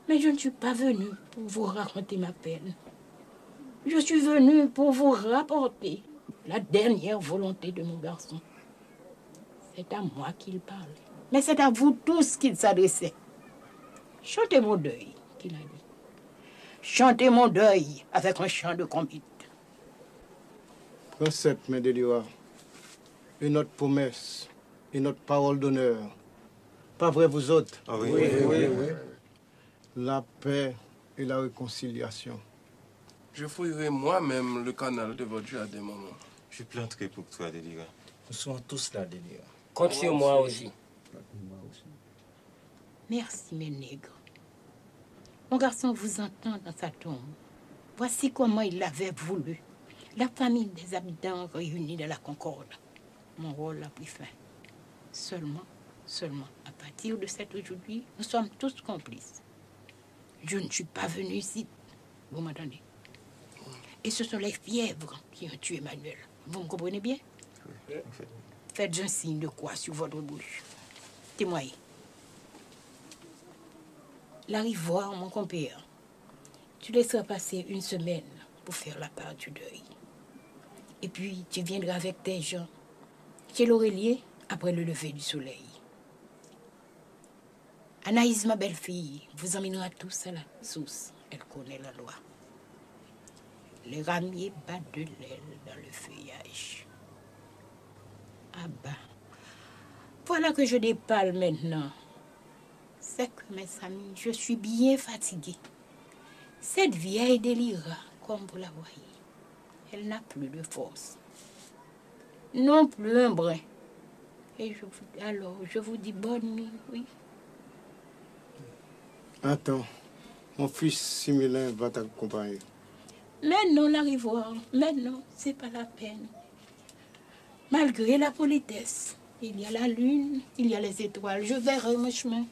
S1: Mais je ne suis pas venue pour vous raconter ma peine. Je suis venue pour vous rapporter la dernière volonté de mon garçon. C'est à moi qu'il parlait. Mais c'est à vous tous qu'il s'adressait. Chantez mon deuil, qu'il a dit. Chantez mon deuil avec un chant de convite.
S13: Prends cette main de Délira et notre promesse et notre parole d'honneur. Pas vrai, vous autres?
S14: Ah oui.
S13: Oui. La paix et la réconciliation.
S20: Je fouillerai moi-même le canal de votre jardin, maman.
S14: Je planterai pour toi, Délira.
S9: Nous sommes tous là, Délira.
S18: Compte sur moi aussi.
S1: Merci, mes nègres. Mon garçon vous entend dans sa tombe. Voici comment il l'avait voulu. La famille des habitants réunis dans la concorde. Mon rôle a pris fin. Seulement, à partir de cet aujourd'hui, nous sommes tous complices. Je ne suis pas venu ici. Vous m'entendez? Et ce sont les fièvres qui ont tué Emmanuel. Vous me comprenez bien?
S14: Oui.
S1: Faites un signe de croix sur votre bouche. Témoignez. La rivoire, mon compère, tu laisseras passer 1 semaine pour faire la part du deuil. Et puis, tu viendras avec tes gens chez l'Aurélier après le lever du soleil. Anaïs, ma belle-fille, vous emmènera tous à la source. Elle connaît la loi. Les ramiers battent de l'aile dans le feuillage. Ah bah, voilà que je dépale maintenant. C'est que, mes amis, je suis bien fatiguée. Cette vieille Délira, comme vous la voyez, elle n'a plus de force. Non plus un brin. Et je vous dis bonne nuit, oui.
S13: Attends, mon fils Similin va t'accompagner.
S1: Mais non, la rivoire, mais non, c'est pas la peine. Malgré la politesse, il y a la lune, il y a les étoiles, je verrai mon chemin.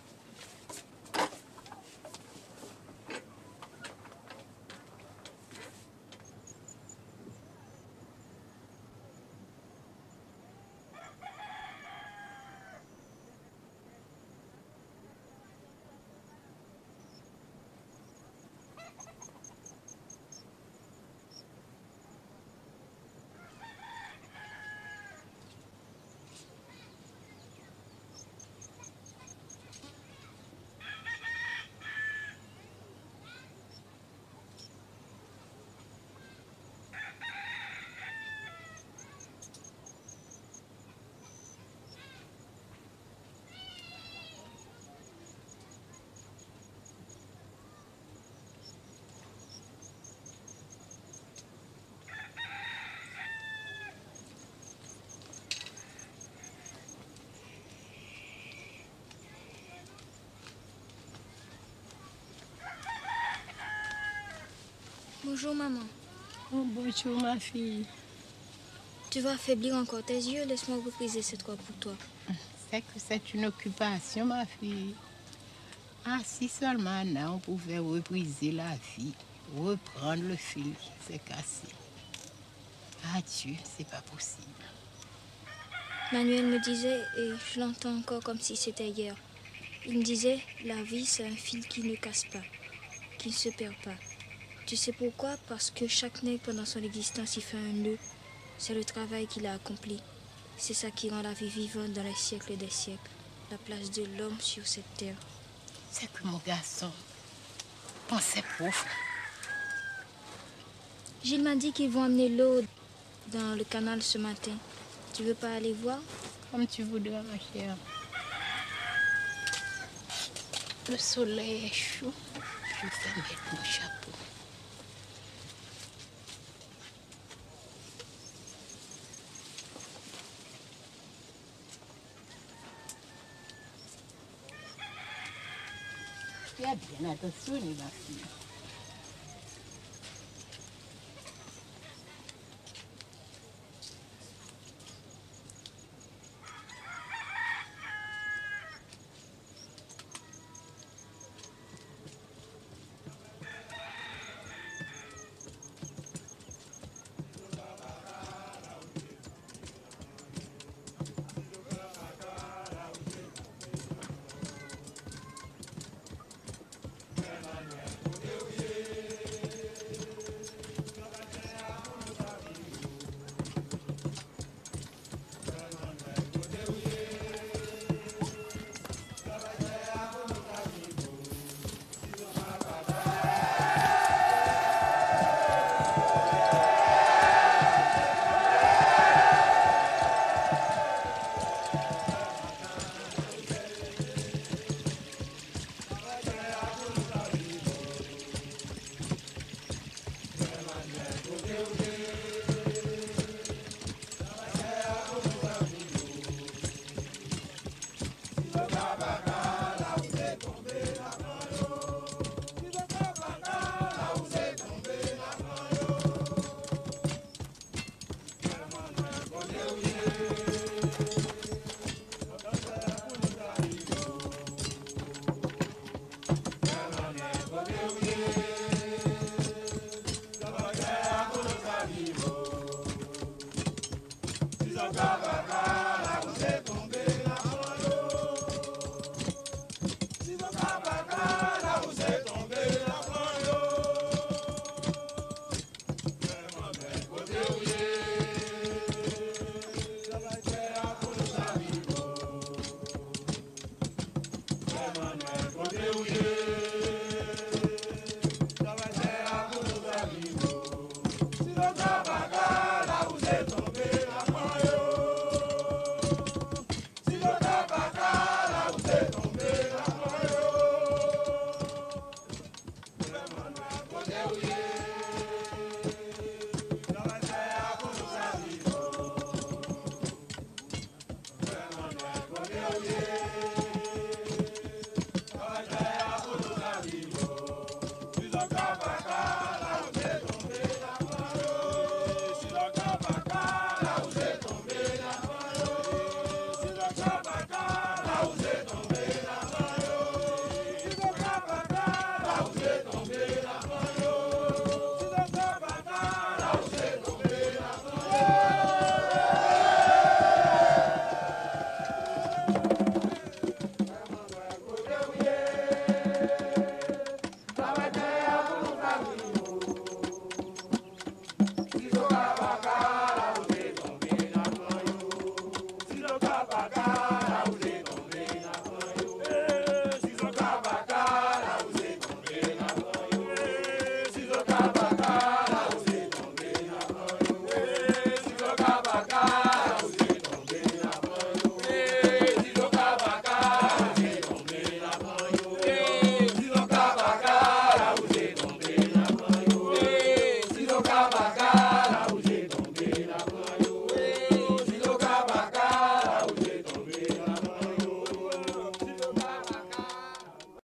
S4: Bonjour, maman.
S1: Oh, bonjour, ma fille.
S4: Tu vas affaiblir encore tes yeux. Laisse-moi repriser cette croix pour toi.
S1: C'est que c'est une occupation, ma fille. Ah, si seulement, Anna, on pouvait repriser la vie, reprendre le fil qui s'est cassé. Adieu, c'est pas possible.
S4: Manuel me disait, et je l'entends encore comme si c'était hier, il me disait, la vie c'est un fil qui ne casse pas, qui ne se perd pas. Tu sais pourquoi? Parce que chaque nègre pendant son existence il fait un nœud. C'est le travail qu'il a accompli. C'est ça qui rend la vie vivante dans les siècles des siècles. La place de l'homme sur cette terre.
S1: C'est que mon garçon pensait profond.
S4: Gilles m'a dit qu'ils vont amener l'eau dans le canal ce matin. Tu veux pas aller voir?
S1: Comme tu voudras, ma chère. Le soleil est chaud. Je vais mettre mon chapeau. Fais bien attention, ma fille.